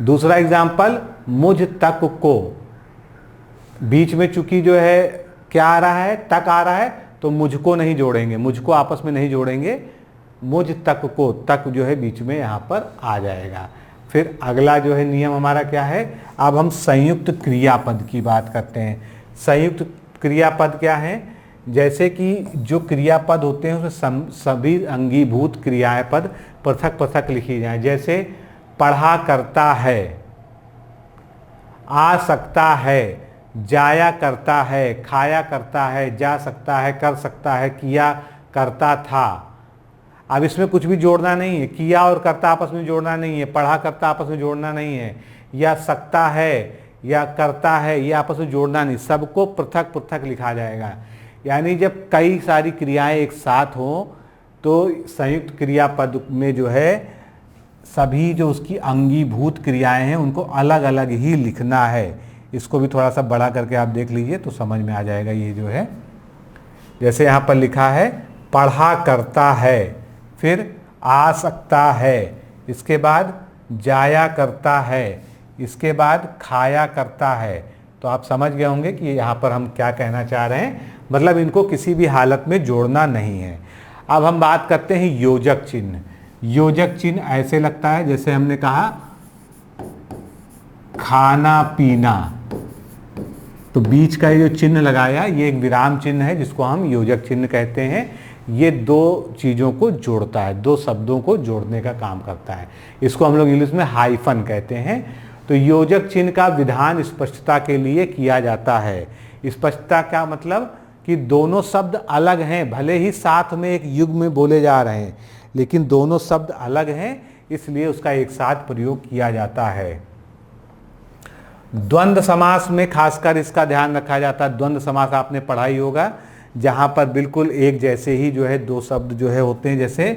दूसरा एग्जाम्पल, मुझ तक को, बीच में चूंकि जो है क्या आ रहा है, तक आ रहा है, तो मुझको नहीं जोड़ेंगे, मुझको आपस में नहीं जोड़ेंगे, मुझ तक को, तक जो है बीच में यहाँ पर आ जाएगा। फिर अगला जो है नियम हमारा क्या है, अब हम संयुक्त क्रियापद की बात करते हैं। संयुक्त क्रियापद क्या है, जैसे कि जो क्रियापद होते हैं उसमें सभी अंगीभूत क्रियाएं पद पृथक पृथक लिखी जाए। जैसे पढ़ा करता है, आ सकता है, जाया करता है, खाया करता है, जा सकता है, कर सकता है, किया करता था। अब इसमें कुछ भी जोड़ना नहीं है, किया और करता आपस में जोड़ना नहीं है, पढ़ा करता आपस में जोड़ना नहीं है, या सकता है या करता है ये आपस में जोड़ना नहीं, सबको पृथक पृथक लिखा जाएगा। यानी जब कई सारी क्रियाएं एक साथ हों तो संयुक्त क्रियापद में जो है सभी जो उसकी अंगीभूत क्रियाएं हैं उनको अलग अलग ही लिखना है। इसको भी थोड़ा सा बड़ा करके आप देख लीजिए तो समझ में आ जाएगा। ये जो है जैसे यहाँ पर लिखा है पढ़ा करता है, फिर आ सकता है, इसके बाद जाया करता है, इसके बाद खाया करता है। तो आप समझ गए होंगे कि यहाँ पर हम क्या कहना चाह रहे हैं, मतलब इनको किसी भी हालत में जोड़ना नहीं है। अब हम बात करते हैं योजक चिन्ह। योजक चिन्ह ऐसे लगता है जैसे हमने कहा खाना पीना, तो बीच का ये जो चिन्ह लगाया ये एक विराम चिन्ह है जिसको हम योजक चिन्ह कहते हैं। ये दो चीज़ों को जोड़ता है, दो शब्दों को जोड़ने का काम करता है। इसको हम लोग इंग्लिश में हाइफन कहते हैं। तो योजक चिन्ह का विधान स्पष्टता के लिए किया जाता है। स्पष्टता का मतलब कि दोनों शब्द अलग हैं, भले ही साथ में एक युग में बोले जा रहे हैं लेकिन दोनों शब्द अलग हैं, इसलिए उसका एक साथ प्रयोग किया जाता है। द्वंद्व समास में खासकर इसका ध्यान रखा जाता है। द्वंद्व समास आपने पढ़ा ही होगा, जहाँ पर बिल्कुल एक जैसे ही जो है दो शब्द जो है होते हैं, जैसे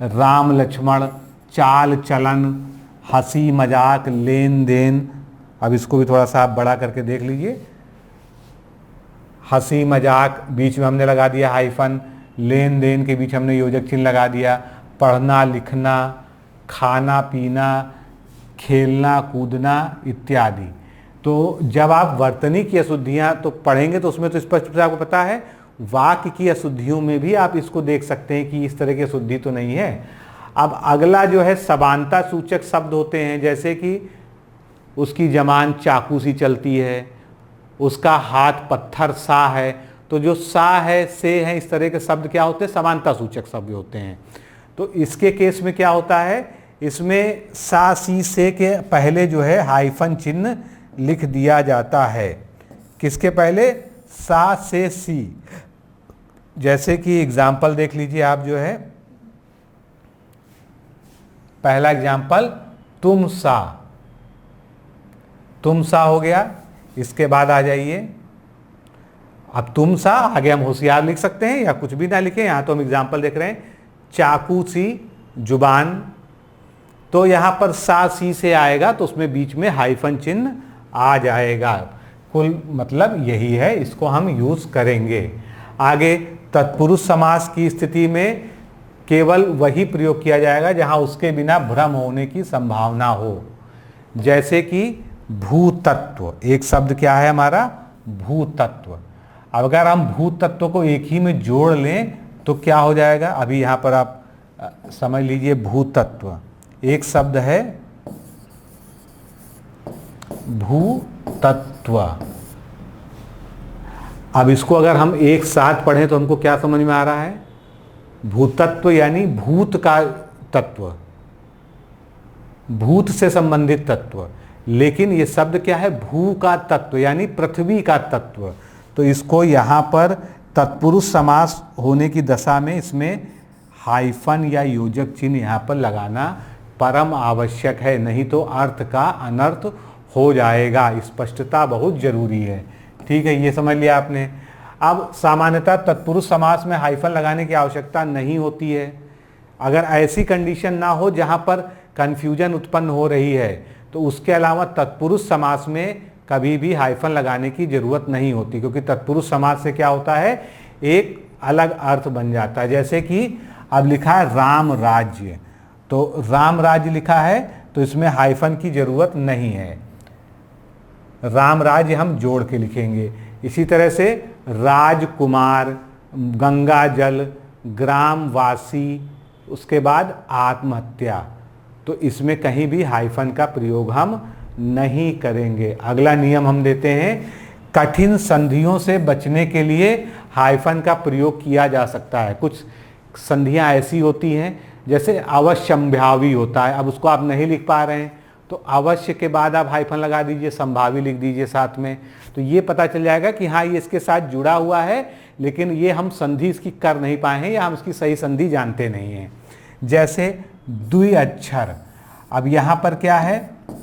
राम लक्ष्मण, चाल चलन, हंसी मजाक, लेन देन। अब इसको भी थोड़ा सा आप बड़ा करके देख लीजिए। हंसी मजाक बीच में हमने लगा दिया हाइफन, लेन देन के बीच हमने योजक चिन्ह लगा दिया, पढ़ना लिखना, खाना पीना, खेलना कूदना इत्यादि। तो जब आप वर्तनी की अशुद्धियाँ तो पढ़ेंगे तो उसमें तो स्पष्ट रूप से आपको पता है, वाक्य की अशुद्धियों में भी आप इसको देख सकते हैं कि इस तरह की अशुद्धि तो नहीं है। अब अगला जो है समानता सूचक शब्द होते हैं, जैसे कि उसकी जबान चाकू सी चलती है, उसका हाथ पत्थर सा है। तो जो सा है, से है, इस तरह के शब्द क्या होते हैं, समानता सूचक शब्द होते हैं। तो इसके केस में क्या होता है, इसमें सा सी से के पहले जो है हाइफन चिन्ह लिख दिया जाता है। किसके पहले, सा से सी। जैसे कि एग्जाम्पल देख लीजिए आप, जो है पहला एग्जाम्पल तुम सा, तुम सा हो गया। इसके बाद आ जाइए, अब तुम सा आगे हम होशियार लिख सकते हैं या कुछ भी ना लिखें, यहाँ तो हम एग्जाम्पल देख रहे हैं। चाकू सी जुबान, तो यहाँ पर सा सी से आएगा तो उसमें बीच में हाइफन चिन्ह आ जाएगा। कुल मतलब यही है, इसको हम यूज करेंगे। आगे तत्पुरुष समास की स्थिति में केवल वही प्रयोग किया जाएगा जहाँ उसके बिना भ्रम होने की संभावना हो। जैसे कि भूतत्व, एक शब्द क्या है हमारा, भूतत्व। अब अगर हम भूतत्व को एक ही में जोड़ लें तो क्या हो जाएगा, अभी यहाँ पर आप समझ लीजिए। भूतत्व एक शब्द है, भूतत्व। अब इसको अगर हम एक साथ पढ़ें तो हमको क्या समझ में आ रहा है, भूतत्व यानी भूत का तत्व, भूत से संबंधित तत्व। लेकिन ये शब्द क्या है, भू का तत्व यानी पृथ्वी का तत्व। तो इसको यहाँ पर तत्पुरुष समास होने की दशा में इसमें हाइफन या योजक चिन्ह यहाँ पर लगाना परम आवश्यक है, नहीं तो अर्थ का अनर्थ हो जाएगा। स्पष्टता बहुत जरूरी है। ठीक है, ये समझ लिया आपने। अब सामान्यतः तत्पुरुष समास में हाइफन लगाने की आवश्यकता नहीं होती है। अगर ऐसी कंडीशन ना हो जहाँ पर कन्फ्यूजन उत्पन्न हो रही है तो उसके अलावा तत्पुरुष समास में कभी भी हाइफन लगाने की जरूरत नहीं होती, क्योंकि तत्पुरुष समास से क्या होता है, एक अलग अर्थ बन जाता है। जैसे कि अब लिखा है राम राज्य, तो राम राज्य लिखा है तो इसमें हाइफन की जरूरत नहीं है, राम राज्य हम जोड़ के लिखेंगे। इसी तरह से राजकुमार, गंगा जल, ग्रामवासी, उसके बाद आत्महत्या। तो इसमें कहीं भी हाइफन का प्रयोग हम नहीं करेंगे। अगला नियम हम देते हैं, कठिन संधियों से बचने के लिए हाइफन का प्रयोग किया जा सकता है। कुछ संधियां ऐसी होती हैं, जैसे अवश्यंभावी होता है, अब उसको आप नहीं लिख पा रहे हैं तो अवश्य के बाद आप हाइफन लगा दीजिए, संभावी लिख दीजिए साथ में, तो ये पता चल जाएगा कि हाँ ये इसके साथ जुड़ा हुआ है, लेकिन ये हम संधि इसकी कर नहीं पाए हैं या हम इसकी सही संधि जानते नहीं हैं। जैसे द्विअक्षर, अब यहाँ पर क्या है,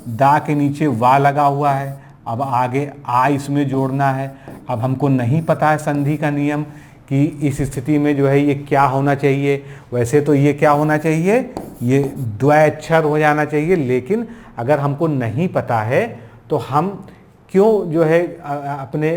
दा के नीचे वा लगा हुआ है, अब आगे आ इसमें जोड़ना है। अब हमको नहीं पता है संधि का नियम कि इस स्थिति में जो है ये क्या होना चाहिए। वैसे तो ये क्या होना चाहिए, ये द्वैक्षर हो जाना चाहिए, लेकिन अगर हमको नहीं पता है तो हम क्यों जो है अपने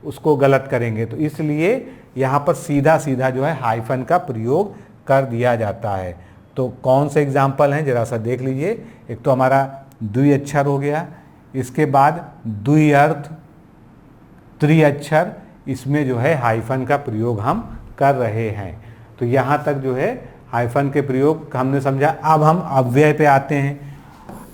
उसको गलत करेंगे। तो इसलिए यहाँ पर सीधा सीधा जो है हाइफन का प्रयोग कर दिया जाता है। तो कौन से एग्जाम्पल हैं जरा सा देख लीजिए। एक तो हमारा द्विअक्षर हो गया, इसके बाद द्विअर्थ, त्रिअक्षर, इसमें जो है हाइफन का प्रयोग हम कर रहे हैं। तो यहाँ तक जो है हाइफन के प्रयोग हमने समझा। अब हम अव्यय पे आते हैं।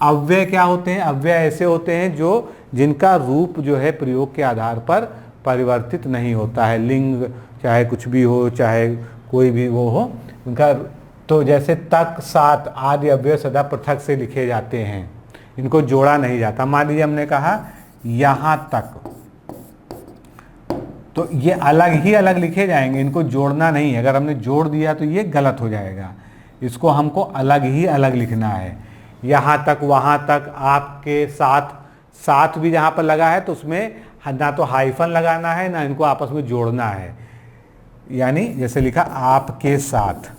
अव्यय क्या होते हैं, अव्यय ऐसे होते हैं जो जिनका रूप जो है प्रयोग के आधार पर परिवर्तित नहीं होता है। लिंग चाहे कुछ भी हो, चाहे कोई भी वो हो उनका, तो जैसे तक, सात आदि अव्यय सदा पृथक से लिखे जाते हैं, इनको जोड़ा नहीं जाता। मान लीजिए हमने कहा यहाँ तक, तो ये अलग ही अलग लिखे जाएंगे, इनको जोड़ना नहीं है। अगर हमने जोड़ दिया तो ये गलत हो जाएगा, इसको हमको अलग ही अलग लिखना है। यहाँ तक, वहाँ तक, आपके साथ, साथ भी जहाँ पर लगा है तो उसमें ना तो हाइफन लगाना है ना इनको आपस में जोड़ना है। यानी जैसे लिखा आपके साथ,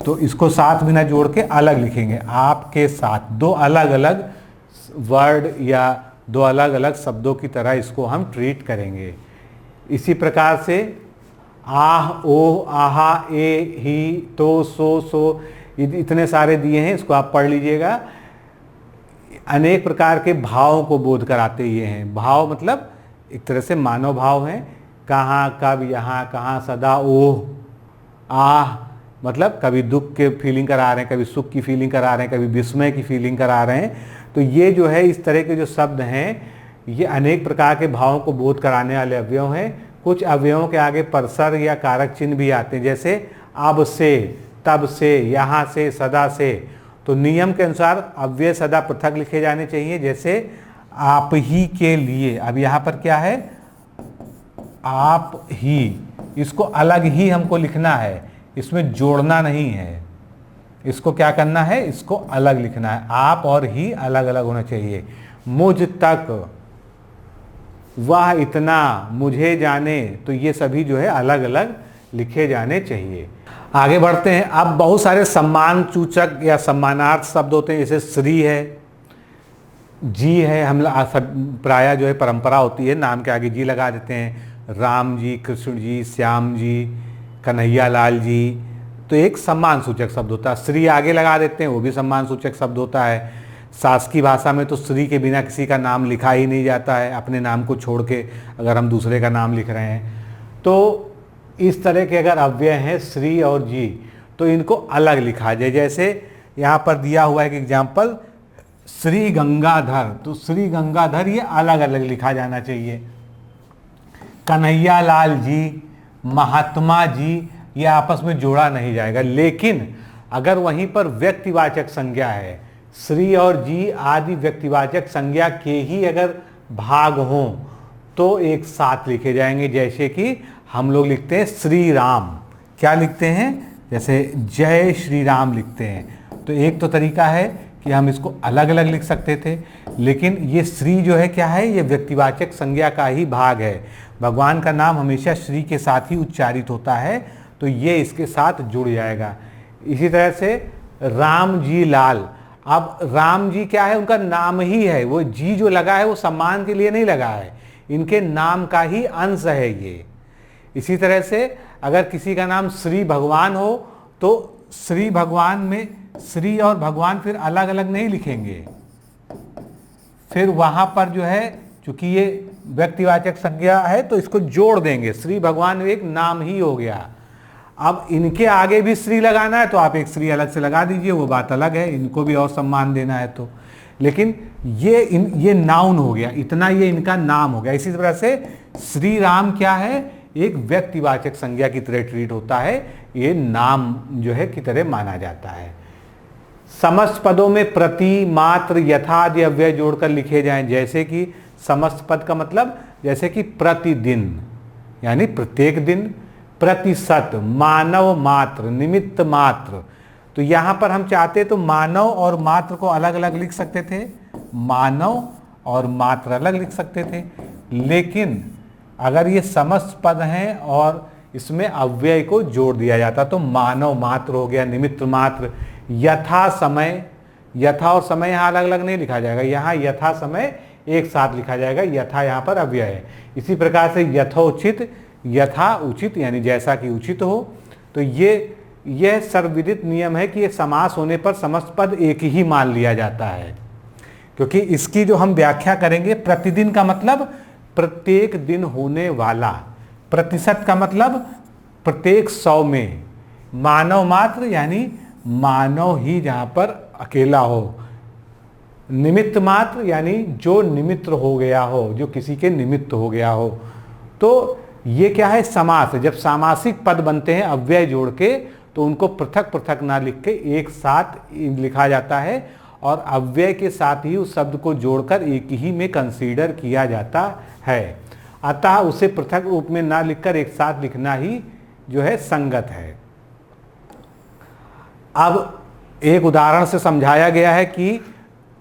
तो इसको साथ भी ना जोड़ के अलग लिखेंगे, आपके साथ। दो अलग अलग वर्ड या दो अलग अलग शब्दों की तरह इसको हम ट्रीट करेंगे। इसी प्रकार से आह, ओह, आहा, ए, ही, तो, सो, इतने सारे दिए हैं, इसको आप पढ़ लीजिएगा। अनेक प्रकार के भावों को बोध कराते ये हैं। भाव मतलब एक तरह से मानव भाव हैं, कहाँ, कब, यहाँ, कहाँ, सदा, ओह, आह, मतलब कभी दुख के फीलिंग करा रहे हैं, कभी सुख की फीलिंग करा रहे हैं, कभी विस्मय की फीलिंग करा रहे हैं। तो ये जो है इस तरह के जो शब्द हैं ये अनेक प्रकार के भावों को बोध कराने वाले अवयव हैं। कुछ अवयवों के आगे परसर या कारक चिन्ह भी आते हैं, जैसे अब से, तब से, यहाँ से, सदा से। तो नियम के अनुसार अव्यय सदा पृथक लिखे जाने चाहिए। जैसे आप ही के लिए, अब यहाँ पर क्या है, आप ही, इसको अलग ही हमको लिखना है, इसमें जोड़ना नहीं है। इसको क्या करना है, इसको अलग लिखना है। आप और ही अलग अलग होना चाहिए। मुझ तक, वह इतना, मुझे जाने, तो ये सभी जो है अलग अलग लिखे जाने चाहिए। आगे बढ़ते हैं। अब बहुत सारे सम्मान सूचक या सम्मानार्थ शब्द होते हैं, जैसे श्री है, जी है। हम प्रायः जो है परंपरा होती है नाम के आगे जी लगा देते हैं। राम जी, कृष्ण जी, श्याम जी, कन्हैया लाल जी, तो एक सम्मान सूचक शब्द होता है। श्री आगे लगा देते हैं, वो भी सम्मान सूचक शब्द होता है। शासकीय भाषा में तो श्री के बिना किसी का नाम लिखा ही नहीं जाता है, अपने नाम को छोड़ के अगर हम दूसरे का नाम लिख रहे हैं। तो इस तरह के अगर अव्यय हैं श्री और जी, तो इनको अलग लिखा जाए। जैसे यहाँ पर दिया हुआ है एक एग्जाम्पल, श्री गंगाधर, तो श्री गंगाधर ये अलग अलग लिखा जाना चाहिए। कन्हैया लाल जी, महात्मा जी, ये आपस में जोड़ा नहीं जाएगा। लेकिन अगर वहीं पर व्यक्तिवाचक संज्ञा है, श्री और जी आदि व्यक्तिवाचक संज्ञा के ही अगर भाग हों तो एक साथ लिखे जाएंगे। जैसे कि हम लोग लिखते हैं श्री राम, क्या लिखते हैं, जैसे जय श्री राम लिखते हैं। तो एक तो तरीका है कि हम इसको अलग अलग लिख सकते थे, लेकिन ये श्री जो है क्या है, ये व्यक्तिवाचक संज्ञा का ही भाग है। भगवान का नाम हमेशा श्री के साथ ही उच्चारित होता है, तो ये इसके साथ जुड़ जाएगा। इसी तरह से राम जी लाल, अब राम जी क्या है, उनका नाम ही है, वो जी जो लगा है वो सम्मान के लिए नहीं लगा है, इनके नाम का ही अंश है ये। इसी तरह से अगर किसी का नाम श्री भगवान हो तो श्री भगवान में श्री और भगवान फिर अलग अलग नहीं लिखेंगे, फिर वहां पर जो है चूंकि ये व्यक्तिवाचक संज्ञा है तो इसको जोड़ देंगे, श्री भगवान एक नाम ही हो गया। अब इनके आगे भी श्री लगाना है तो आप एक श्री अलग से लगा दीजिए, वो बात अलग है, इनको भी और सम्मान देना है तो। लेकिन ये नाउन हो गया, इतना ये इनका नाम हो गया। इसी तरह से श्री राम क्या है, एक व्यक्तिवाचक संज्ञा की तरह ट्रीट होता है, ये नाम जो है की तरह माना जाता है। समस्त पदों में प्रति, मात्र, यथा आदि अव्यय जोड़कर लिखे जाएं, जैसे कि समस्त पद का मतलब जैसे कि प्रतिदिन यानी प्रत्येक दिन, प्रतिशत, मानव मात्र, निमित्त मात्र। तो यहां पर हम चाहते तो मानव और मात्र को अलग अलग लिख सकते थे, मानव और मात्र अलग लिख सकते थे, लेकिन अगर ये समस्त पद हैं और इसमें अव्यय को जोड़ दिया जाता तो मानव मात्र हो गया, निमित्त मात्र। यथा समय, यथा और समय यहाँ अलग अलग नहीं लिखा जाएगा, यहाँ यथा समय एक साथ लिखा जाएगा, यथा यहाँ पर अव्यय है। इसी प्रकार से यथोचित, यथा उचित यानी जैसा कि उचित हो। तो यह सर्वविदित नियम है कि ये समास होने पर समस्त पद एक ही मान लिया जाता है, क्योंकि इसकी जो हम व्याख्या करेंगे, प्रतिदिन का मतलब प्रत्येक दिन होने वाला, प्रतिशत का मतलब प्रत्येक 100 में, मानव मात्र यानी मानव ही जहां पर अकेला हो, निमित्त मात्र यानी जो निमित्त हो गया हो, जो किसी के निमित्त हो गया हो। तो ये क्या है, समास। जब सामासिक पद बनते हैं अव्यय जोड़ के तो उनको पृथक पृथक ना लिख के एक साथ लिखा जाता है और अव्यय के साथ ही उस शब्द को जोड़कर एक ही में कंसीडर किया जाता है। अतः उसे पृथक रूप में ना लिखकर एक साथ लिखना ही जो है संगत है। अब एक उदाहरण से समझाया गया है कि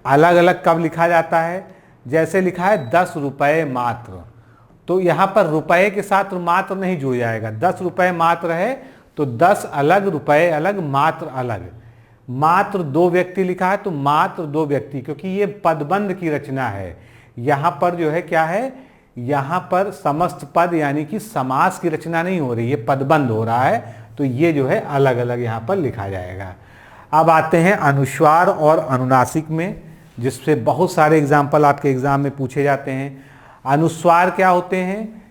अलग अलग कब लिखा जाता है। जैसे लिखा है 10 रुपये मात्र, तो यहाँ पर रुपये के साथ मात्र नहीं जुड़ जाएगा। 10 रुपये मात्र है तो 10 अलग, रुपये अलग, मात्र अलग। मात्र 2 व्यक्ति लिखा है तो मात्र 2 व्यक्ति, क्योंकि ये पदबंध की रचना है। यहाँ पर जो है क्या है, यहाँ पर समस्त पद यानी कि समास की रचना नहीं हो रही, ये पदबंध हो रहा है, तो ये जो है अलग अलग यहाँ पर लिखा जाएगा। अब आते हैं अनुस्वार और अनुनासिक में, जिससे बहुत सारे एग्जाम्पल आपके एग्जाम में पूछे जाते हैं। अनुस्वार क्या होते हैं,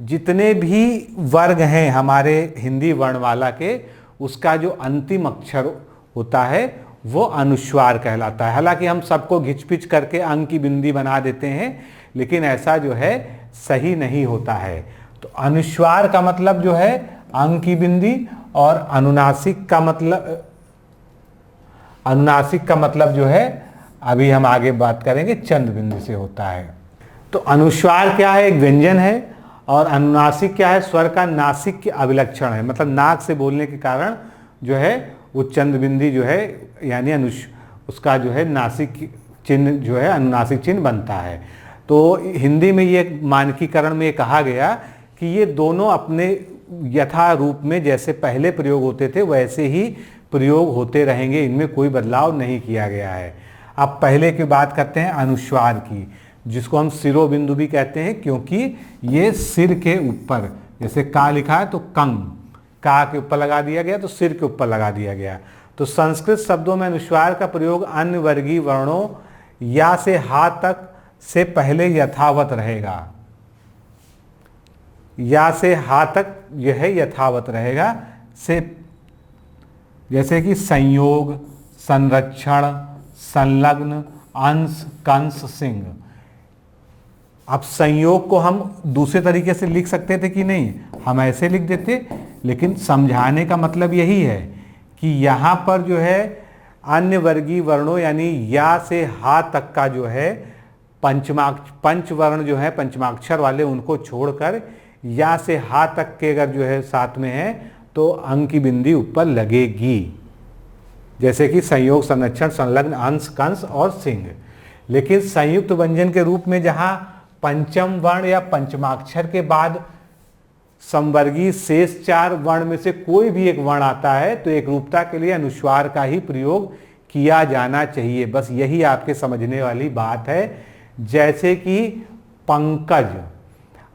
जितने भी वर्ग हैं हमारे हिंदी वर्णमाला के, उसका जो अंतिम अक्षर होता है वो अनुस्वार कहलाता है। हालांकि हम सबको घिच-पिच करके अंक की बिंदी बना देते हैं, लेकिन ऐसा जो है सही नहीं होता है। तो अनुस्वार का मतलब जो है अंक की बिंदी, और अनुनासिक का मतलब जो है अभी हम आगे बात करेंगे चंद्र बिंदी से होता है। तो अनुस्वार क्या है, एक व्यंजन है, और अनुनासिक क्या है, स्वर का नासिक के अभिलक्षण है, मतलब नाक से बोलने के कारण जो है वो चंद्र बिंदी जो है यानी उसका जो है नासिक चिन्ह जो है अनुनासिक चिन्ह बनता है। तो हिंदी में ये मानकीकरण में ये कहा गया कि ये दोनों अपने यथा रूप में जैसे पहले प्रयोग होते थे वैसे ही प्रयोग होते रहेंगे, इनमें कोई बदलाव नहीं किया गया है। अब पहले की बात करते हैं अनुस्वार की, जिसको हम शिरोबिंदु भी कहते हैं, क्योंकि ये सिर के ऊपर, जैसे का लिखा है तो कंग, का के ऊपर लगा दिया गया तो सिर के ऊपर लगा दिया गया। तो संस्कृत शब्दों में अनुस्वार का प्रयोग अन्य वर्गीय वर्णों या से हा तक से पहले यथावत रहेगा, या से हा तक यह यथावत रहेगा से, जैसे कि संयोग, संरक्षण, संलग्न, अंश, कंस, सिंह। अब संयोग को हम दूसरे तरीके से लिख सकते थे कि नहीं, हम ऐसे लिख देते, लेकिन समझाने का मतलब यही है कि यहाँ पर जो है अन्य वर्गीय वर्णों यानी या से हा तक का जो है पंचवर्ण जो है पंचमाक्षर वाले, उनको छोड़कर या से हा तक के अगर जो है साथ में है तो अंक की बिंदी ऊपर लगेगी, जैसे कि संयोग, संरक्षण, संलग्न, अंश, कंस और सिंह। लेकिन संयुक्त व्यंजन के रूप में जहाँ पंचम वर्ण या पंचमाक्षर के बाद समवर्गीय शेष 4 वर्ण में से कोई भी एक वर्ण आता है तो एक रूपता के लिए अनुस्वार का ही प्रयोग किया जाना चाहिए। बस यही आपके समझने वाली बात है। जैसे कि पंकज,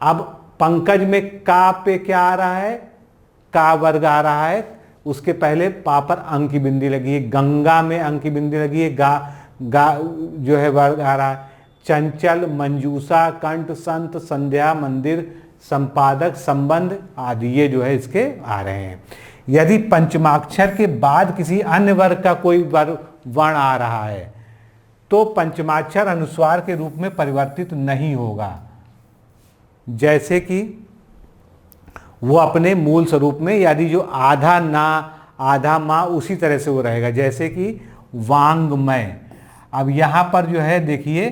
अब पंकज में का पे क्या आ रहा है, का वर्ग आ रहा है, उसके पहले पा पर अंक की बिंदी लगी है। गंगा में अंक की बिंदी लगी है, गा जो है वर्ग आ रहा है। चंचल, मंजूषा, कंठ, संत, संध्या, मंदिर, संपादक, संबंध आदि ये जो है इसके आ रहे हैं। यदि पंचमाक्षर के बाद किसी अन्य वर्ग का कोई वर्ण आ रहा है तो पंचमाक्षर अनुस्वार के रूप में परिवर्तित नहीं होगा, जैसे कि वो अपने मूल स्वरूप में, यदि जो आधा ना आधा मा उसी तरह से वो रहेगा, जैसे कि वांग्मय। अब यहाँ पर जो है देखिए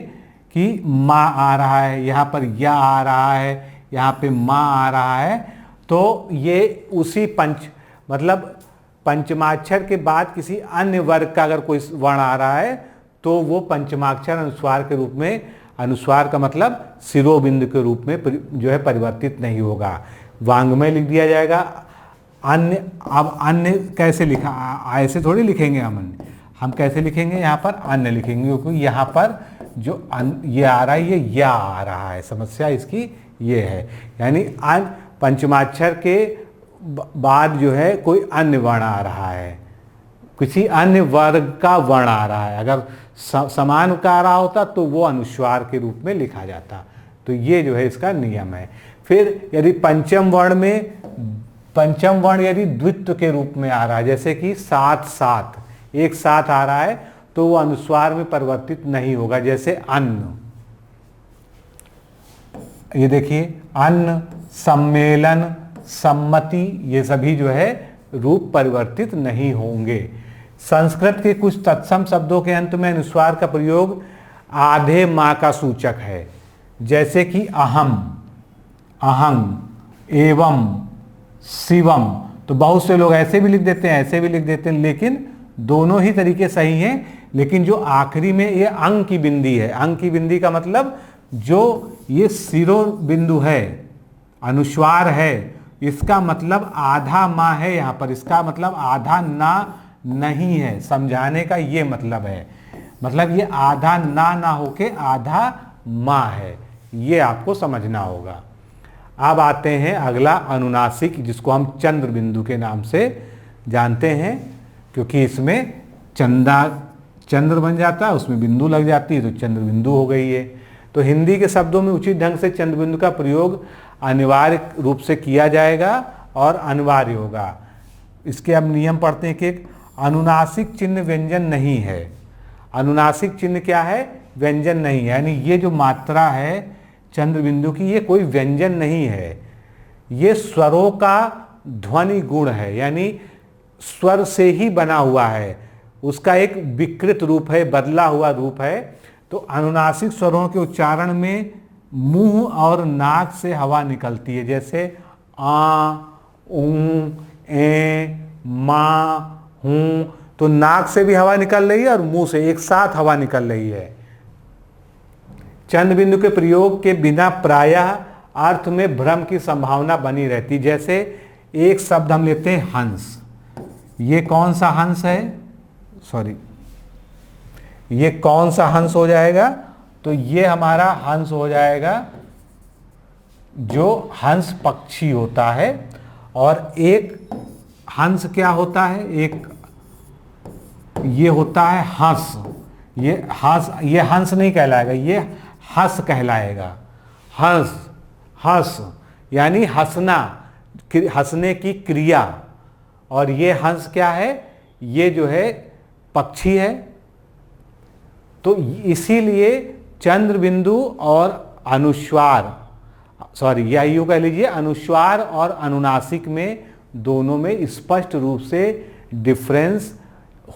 कि माँ आ रहा है, यहाँ पर या आ रहा है, यहाँ पे माँ आ रहा है, तो ये उसी मतलब पंचमाक्षर के बाद किसी अन्य वर्ग का अगर कोई वर्ण आ रहा है तो वो पंचमाक्षर अनुस्वार के रूप में, अनुस्वार का मतलब शिरोबिंदु के रूप में जो है परिवर्तित नहीं होगा। वांग्मय लिख दिया जाएगा। अन्य, अब अन्य कैसे लिखा, ऐसे थोड़ी लिखेंगे हम कैसे लिखेंगे, यहाँ पर अन्य लिखेंगे, क्योंकि यहाँ पर जो ये आ रहा है ये या आ रहा है, समस्या इसकी ये है। यानी पंचमाक्षर के बाद जो है कोई अन्य वर्ण आ रहा है, किसी अन्य वर्ग का वर्ण आ रहा है, अगर समान का आ रहा होता तो वो अनुस्वार के रूप में लिखा जाता। तो ये जो है इसका नियम है। फिर यदि पंचम वर्ण यदि द्वित्व के रूप में आ रहा है, जैसे कि साथ साथ, एक साथ आ रहा है, तो वो अनुस्वार में परिवर्तित नहीं होगा, जैसे अन्न। ये देखिए अन्न, सम्मेलन, सम्मति, ये सभी जो है रूप परिवर्तित नहीं होंगे। संस्कृत के कुछ तत्सम शब्दों के अंत में अनुस्वार का प्रयोग आधे माँ का सूचक है, जैसे कि अहम, अहं, एवं, शिवम। तो बहुत से लोग ऐसे भी लिख देते हैं, ऐसे भी लिख देते हैं, लेकिन दोनों ही तरीके सही हैं। लेकिन जो आखिरी में ये अंग की बिंदी है, अंग की बिंदी का मतलब जो ये शिरो बिंदु है, अनुस्वार है, इसका मतलब आधा माँ है यहाँ पर, इसका मतलब आधा ना नहीं है, समझाने का ये मतलब है। मतलब ये आधा ना होके आधा माँ है, ये आपको समझना होगा। अब आते हैं अगला अनुनासिक, जिसको हम चंद्र बिंदु के नाम से जानते हैं, क्योंकि इसमें चंद्र बन जाता है, उसमें बिंदु लग जाती है, तो चंद्र बिंदु हो गई है। तो हिंदी के शब्दों में उचित ढंग से चंद्र बिंदु का प्रयोग अनिवार्य रूप से किया जाएगा और अनिवार्य होगा। इसके अब नियम पढ़ते हैं कि एक अनुनासिक चिन्ह व्यंजन नहीं है। अनुनासिक चिन्ह क्या है? व्यंजन नहीं है, यानी ये जो मात्रा है चंद्र बिंदु की, ये कोई व्यंजन नहीं है, ये स्वरों का ध्वनि गुण है, यानी स्वर से ही बना हुआ है, उसका एक विकृत रूप है, बदला हुआ रूप है। तो अनुनासिक स्वरों के उच्चारण में मुंह और नाक से हवा निकलती है, जैसे आ, ऊ, ए, मा, हूं। तो नाक से भी हवा निकल रही है और मुंह से एक साथ हवा निकल रही है। चंद्र बिंदु के प्रयोग के बिना प्रायः अर्थ में भ्रम की संभावना बनी रहती। जैसे एक शब्द हम लेते हैं हंस, ये कौन सा हंस है? सॉरी, ये कौन सा हंस हो जाएगा? तो ये हमारा हंस हो जाएगा जो हंस पक्षी होता है। और एक हंस क्या होता है? एक ये होता है हंस, ये हंस नहीं कहलाएगा, ये हंस कहलाएगा। हंस, हंस यानी हंसना, हंसने की क्रिया। और ये हंस क्या है? ये जो है पक्षी है। तो इसीलिए चंद्र बिंदु और अनुस्वार, सॉरी या यूं कह लीजिए, अनुस्वार और अनुनासिक में दोनों में स्पष्ट रूप से डिफरेंस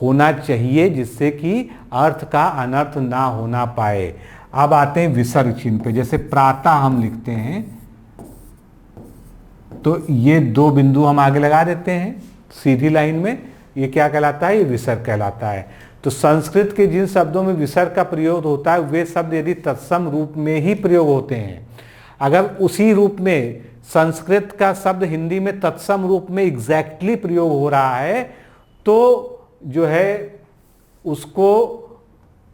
होना चाहिए, जिससे कि अर्थ का अनर्थ ना होना पाए। अब आते हैं विसर्ग चिन्ह पे। जैसे प्रातः हम लिखते हैं तो ये दो बिंदु हम आगे लगा देते हैं सीधी लाइन में, ये क्या कहलाता है? ये विसर्ग कहलाता है। तो संस्कृत के जिन शब्दों में विसर्ग का प्रयोग होता है वे शब्द यदि तत्सम रूप में ही प्रयोग होते हैं, अगर उसी रूप में संस्कृत का शब्द हिंदी में तत्सम रूप में एग्जैक्टली प्रयोग हो रहा है, तो जो है उसको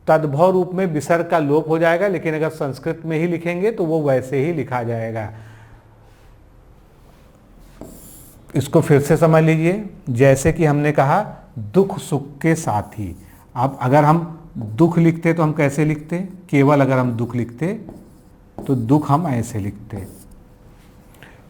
तद्भव रूप में विसर्ग का लोप हो जाएगा। लेकिन अगर संस्कृत में ही लिखेंगे तो वो वैसे ही लिखा जाएगा। इसको फिर से समझ लीजिए। जैसे कि हमने कहा दुख सुख के साथी, अब अगर हम दुख लिखते तो हम कैसे लिखते, केवल अगर हम दुख लिखते तो दुख हम ऐसे लिखते।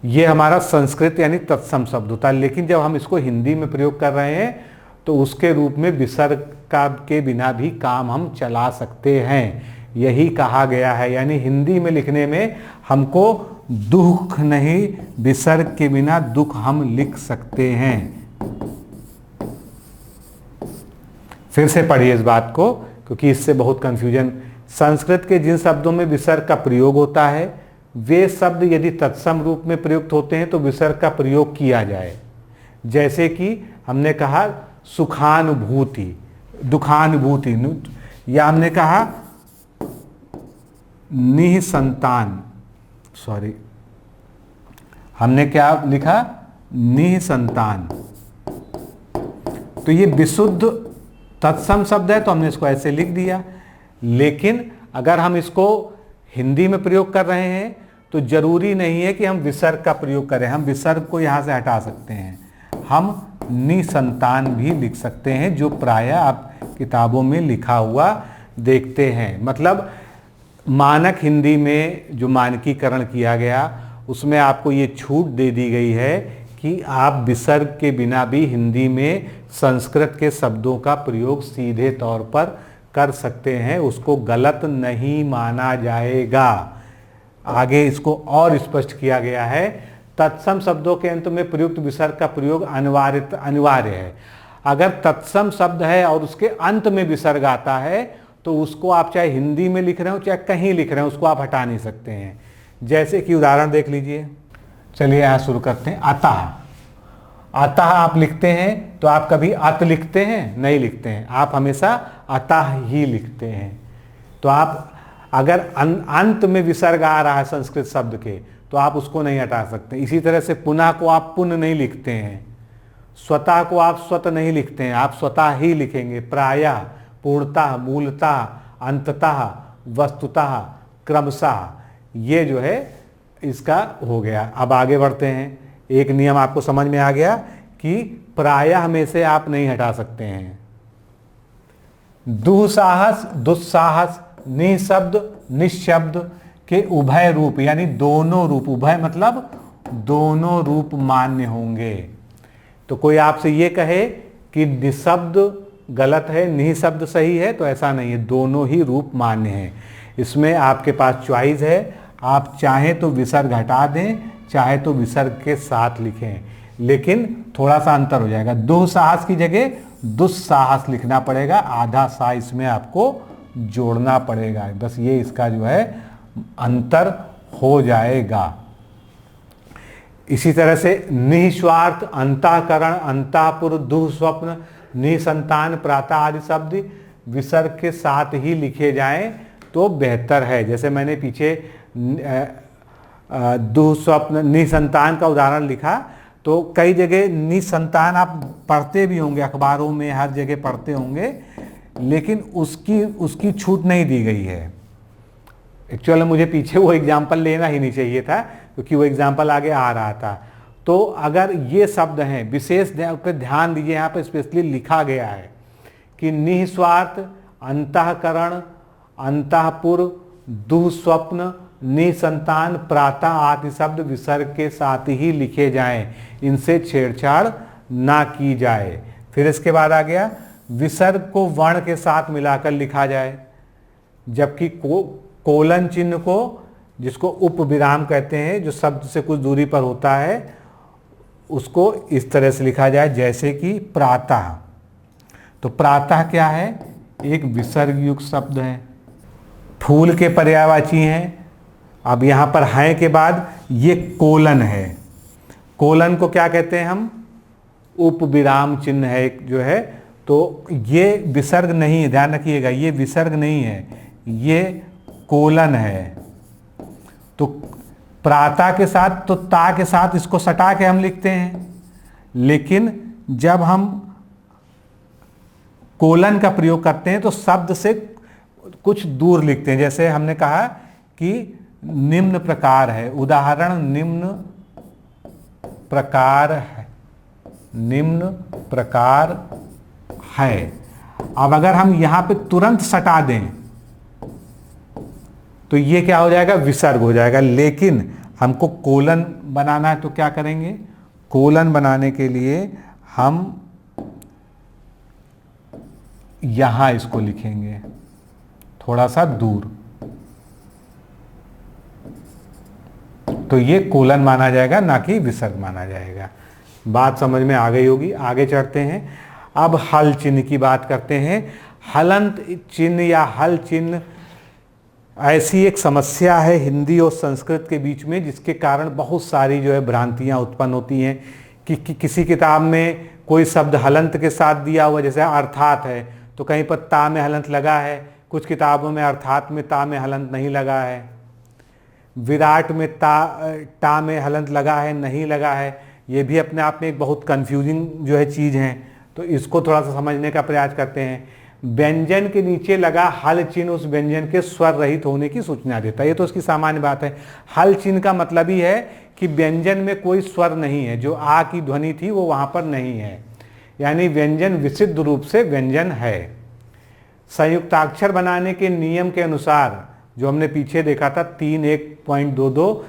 ये हमारा संस्कृत यानी तत्सम शब्द होता है। लेकिन जब हम इसको हिंदी में प्रयोग कर रहे हैं तो उसके रूप में विसर्ग का के बिना भी काम हम चला सकते हैं, यही कहा गया है। यानी हिंदी में लिखने में हमको दुख नहीं, विसर्ग के बिना दुख हम लिख सकते हैं। फिर से पढ़िए इस बात को, क्योंकि इससे बहुत कंफ्यूजन। संस्कृत के जिन शब्दों में विसर्ग का प्रयोग होता है वे शब्द यदि तत्सम रूप में प्रयुक्त होते हैं तो विसर्ग का प्रयोग किया जाए। जैसे कि हमने कहा सुखानुभूति, दुखानुभूति, या हमने कहा निसंतान, सॉरी हमने क्या लिखा, निसंतान। तो ये विशुद्ध तत्सम शब्द है तो हमने इसको ऐसे लिख दिया। लेकिन अगर हम इसको हिंदी में प्रयोग कर रहे हैं तो जरूरी नहीं है कि हम विसर्ग का प्रयोग करें। हम विसर्ग को यहाँ से हटा सकते हैं, हम निसंतान भी लिख सकते हैं, जो प्रायः आप किताबों में लिखा हुआ देखते हैं। मतलब मानक हिंदी में जो मानकीकरण किया गया उसमें आपको ये छूट दे दी गई है कि आप विसर्ग के बिना भी हिंदी में संस्कृत के शब्दों का प्रयोग सीधे तौर पर कर सकते हैं, उसको गलत नहीं माना जाएगा। आगे इसको और स्पष्ट किया गया है, तत्सम शब्दों के अंत में प्रयुक्त विसर्ग का प्रयोग अनिवार्य है। अगर तत्सम शब्द है और उसके अंत में विसर्ग आता है तो उसको आप चाहे हिंदी में लिख रहे हो चाहे कहीं लिख रहे हो, उसको आप हटा नहीं सकते हैं। जैसे कि उदाहरण देख लीजिए, चलिए यहाँ शुरू करते हैं। अतः, अतः आप लिखते हैं तो आप कभी अत लिखते हैं? नहीं लिखते हैं, आप हमेशा अतः ही लिखते हैं। तो आप अगर अंत में विसर्ग आ रहा है संस्कृत शब्द के तो आप उसको नहीं हटा सकते। इसी तरह से पुनः को आप पुण्य नहीं लिखते हैं, स्वतः को आप स्वत नहीं लिखते हैं, आप स्वतः ही लिखेंगे। प्रायः, पूर्णतः, मूलतः, अंततः, वस्तुतः, क्रमशः, ये जो है इसका हो गया। अब आगे बढ़ते हैं। एक नियम आपको समझ में आ गया कि प्रायः में से आप नहीं हटा सकते हैं। दुस्साहस, दुस्साहस, निशब्द, निशब्द के उभय रूप यानी दोनों रूप, उभय मतलब दोनों रूप मान्य होंगे। तो कोई आपसे ये कहे कि निशब्द गलत है, निशब्द सही है, तो ऐसा नहीं है, दोनों ही रूप मान्य हैं। इसमें आपके पास चॉइस है, आप चाहें तो विसर्ग हटा दें, चाहे तो विसर्ग के साथ लिखें, लेकिन थोड़ा सा अंतर हो जाएगा। दुस्साहस की जगह दुस्साहस लिखना पड़ेगा, आधा सा इसमें आपको जोड़ना पड़ेगा। बस ये इसका जो है अंतर हो जाएगा। इसी तरह से निस्वार्थ, अंतःकरण, अंतःपुर, दुःस्वप्न, निसंतान, प्रातः आदि शब्द विसर्ग के साथ ही लिखे जाएं तो बेहतर है। जैसे मैंने पीछे दुःस्वप्न, निसंतान का उदाहरण लिखा, तो कई जगह निसंतान आप पढ़ते भी होंगे, अखबारों में हर जगह पढ़ते होंगे, लेकिन उसकी छूट नहीं दी गई है। एक्चुअली मुझे पीछे वो एग्जाम्पल लेना ही नहीं चाहिए था, क्योंकि वो एग्जाम्पल आगे आ रहा था। तो अगर ये शब्द हैं, विशेष पर ध्यान दीजिए, यहाँ पर स्पेशली लिखा गया है कि निस्वार्थ, अंतःकरण, अंतःपुर, दुःस्वप्न, निसंतान, प्रातः आदि शब्द विसर्ग के साथ ही लिखे जाएं, इनसे छेड़छाड़ ना की जाए। फिर इसके बाद आ गया विसर्ग को वर्ण के साथ मिलाकर लिखा जाए, जबकि कोलन चिन्ह को, जिसको उपविराम कहते हैं, जो शब्द से कुछ दूरी पर होता है, उसको इस तरह से लिखा जाए जैसे कि प्रातः। तो प्रातः क्या है? एक विसर्ग युक्त शब्द है, फूल के पर्यायवाची हैं। अब यहाँ पर हैं के बाद ये कोलन है। कोलन को क्या कहते हैं हम? उपविराम चिन्ह है जो है, तो ये विसर्ग नहीं है, ध्यान रखिएगा, ये विसर्ग नहीं है, ये कोलन है। तो प्रातः के साथ, तो ता के साथ इसको सटा के हम लिखते हैं, लेकिन जब हम कोलन का प्रयोग करते हैं तो शब्द से कुछ दूर लिखते हैं। जैसे हमने कहा कि निम्न प्रकार है, उदाहरण निम्न प्रकार है, निम्न प्रकार है। अब अगर हम यहां पे तुरंत सटा दें तो ये क्या हो जाएगा, विसर्ग हो जाएगा। लेकिन हमको कोलन बनाना है तो क्या करेंगे, कोलन बनाने के लिए हम यहां इसको लिखेंगे थोड़ा सा दूर, तो ये कोलन माना जाएगा, ना कि विसर्ग माना जाएगा। बात समझ में आ गई होगी। आगे चढ़ते हैं। अब हल चिन्ह की बात करते हैं। हलंत चिन्ह या हल चिन्ह ऐसी एक समस्या है हिंदी और संस्कृत के बीच में, जिसके कारण बहुत सारी जो है भ्रांतियां उत्पन्न होती हैं कि किसी किताब में कोई शब्द हलंत के साथ दिया हुआ, जैसे अर्थात है तो कहीं पर ता में हलंत लगा है, कुछ किताबों में अर्थात में ता में हलंत नहीं लगा है, विराट में ता में हलंत लगा है नहीं लगा है। ये भी अपने आप में एक बहुत कंफ्यूजिंग जो है चीज़ है, तो इसको थोड़ा सा समझने का प्रयास करते हैं। व्यंजन के नीचे लगा हल चिन्ह उस व्यंजन के स्वर रहित होने की सूचना देता है, ये तो उसकी सामान्य बात है। हल चिन्ह का मतलब ही है कि व्यंजन में कोई स्वर नहीं है, जो आ की ध्वनि थी वो वहाँ पर नहीं है, यानी व्यंजन विशुद्ध रूप से व्यंजन है। संयुक्ताक्षर बनाने के नियम के अनुसार जो हमने पीछे देखा था 3.1.22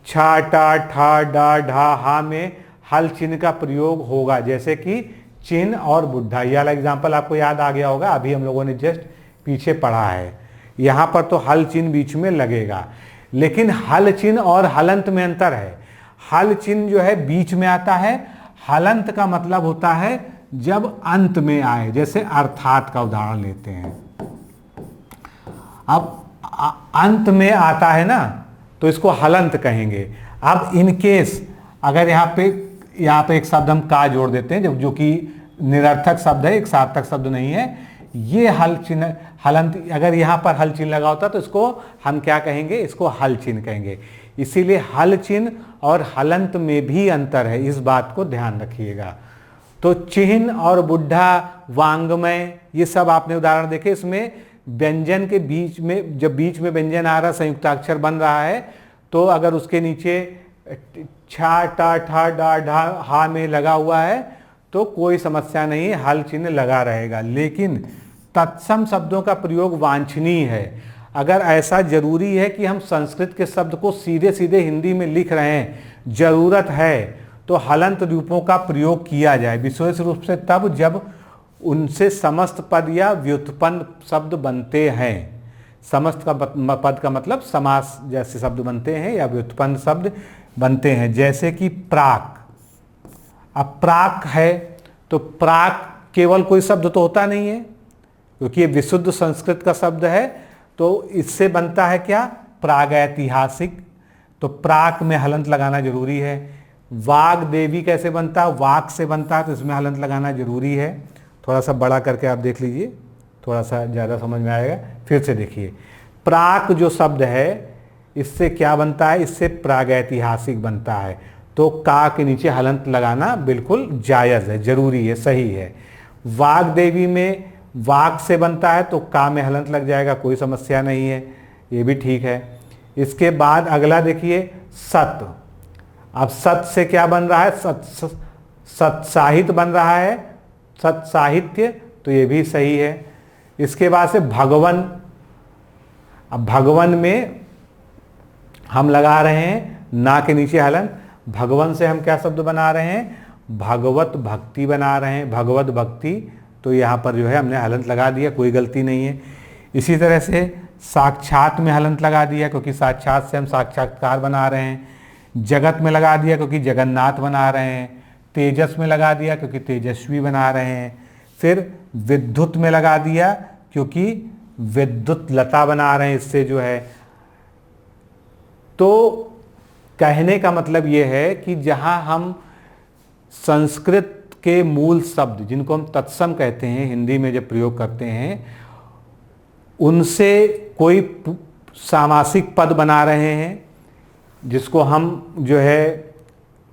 छा टा ठा डा ढा हा में हल चिन्ह का प्रयोग होगा, जैसे कि चिन्ह और बुढ़ा। यह वाला एग्जाम्पल आपको याद आ गया होगा, अभी हम लोगों ने जस्ट पीछे पढ़ा है। यहाँ पर तो हल चिन्ह बीच में लगेगा, लेकिन हल चिन्ह और हलंत में अंतर है। हल चिन्ह जो है बीच में आता है, हलंत का मतलब होता है जब अंत में आए, जैसे अर्थात का उदाहरण लेते हैं। अब अंत में आता है ना तो इसको हलंत कहेंगे। अब इन केस अगर यहाँ पे एक शब्द हम का जोड़ देते हैं जो कि निरर्थक शब्द है, एक सार्थक शब्द नहीं है, ये हल चिन्ह हलंत, अगर यहाँ पर हल चिन्ह लगा होता तो इसको हम क्या कहेंगे, इसको हल चिन्ह कहेंगे। इसीलिए हल चिन्ह और हलंत में भी अंतर है, इस बात को ध्यान रखिएगा। तो चिन्ह और बुढ़ा, वांग्मय, ये सब आपने उदाहरण देखे। इसमें व्यंजन के बीच में, जब बीच में व्यंजन आ रहा, संयुक्ताक्षर बन रहा है, तो अगर उसके नीचे छा टा ठा डा ढा हा में लगा हुआ है तो कोई समस्या नहीं, हल चिन्ह लगा रहेगा। लेकिन तत्सम शब्दों का प्रयोग वांछनीय है। अगर ऐसा जरूरी है कि हम संस्कृत के शब्द को सीधे सीधे हिंदी में लिख रहे हैं, जरूरत है, तो हलंत रूपों का प्रयोग किया जाए, विशेष रूप से तब जब उनसे समस्त पद या व्युत्पन्न शब्द बनते हैं। समस्त का पद का मतलब समास जैसे शब्द बनते हैं या व्युत्पन्न शब्द बनते हैं, जैसे कि प्राक। अब प्राक है तो प्राक केवल कोई शब्द तो होता नहीं है, क्योंकि ये विशुद्ध संस्कृत का शब्द है, तो इससे बनता है क्या, प्रागैतिहासिक। तो प्राक में हलंत लगाना जरूरी है। वाग देवी कैसे बनता है, वाक से बनता है, तो इसमें हलंत लगाना जरूरी है। थोड़ा सा बड़ा करके आप देख लीजिए, थोड़ा सा ज़्यादा समझ में आएगा। फिर से देखिए, प्राक जो शब्द है इससे क्या बनता है, इससे प्रागैतिहासिक बनता है, तो का के नीचे हलंत लगाना बिल्कुल जायज़ है, जरूरी है, सही है। वाग देवी में वाक से बनता है तो का में हलंत लग जाएगा, कोई समस्या नहीं है, ये भी ठीक है। इसके बाद अगला देखिए, सत। अब सत से क्या बन रहा है, सत साहित्य बन रहा है, सत साहित्य, तो ये भी सही है। इसके बाद से भगवन। अब भगवन में हम लगा रहे हैं ना के नीचे हलंत। भगवन से हम क्या शब्द बना रहे हैं, भगवत भक्ति बना रहे हैं, भगवत भक्ति, तो यहाँ पर जो है हमने हलंत लगा दिया, कोई गलती नहीं है। इसी तरह से साक्षात में हलंत लगा दिया, क्योंकि साक्षात से हम साक्षात्कार बना रहे हैं। जगत में लगा दिया क्योंकि जगन्नाथ बना रहे हैं। तेजस में लगा दिया क्योंकि तेजस्वी बना रहे हैं। फिर विद्युत में लगा दिया क्योंकि विद्युत लता बना रहे हैं, इससे जो है। तो कहने का मतलब ये है कि जहां हम संस्कृत के मूल शब्द, जिनको हम तत्सम कहते हैं, हिंदी में जब प्रयोग करते हैं, उनसे कोई सामासिक पद बना रहे हैं, जिसको हम जो है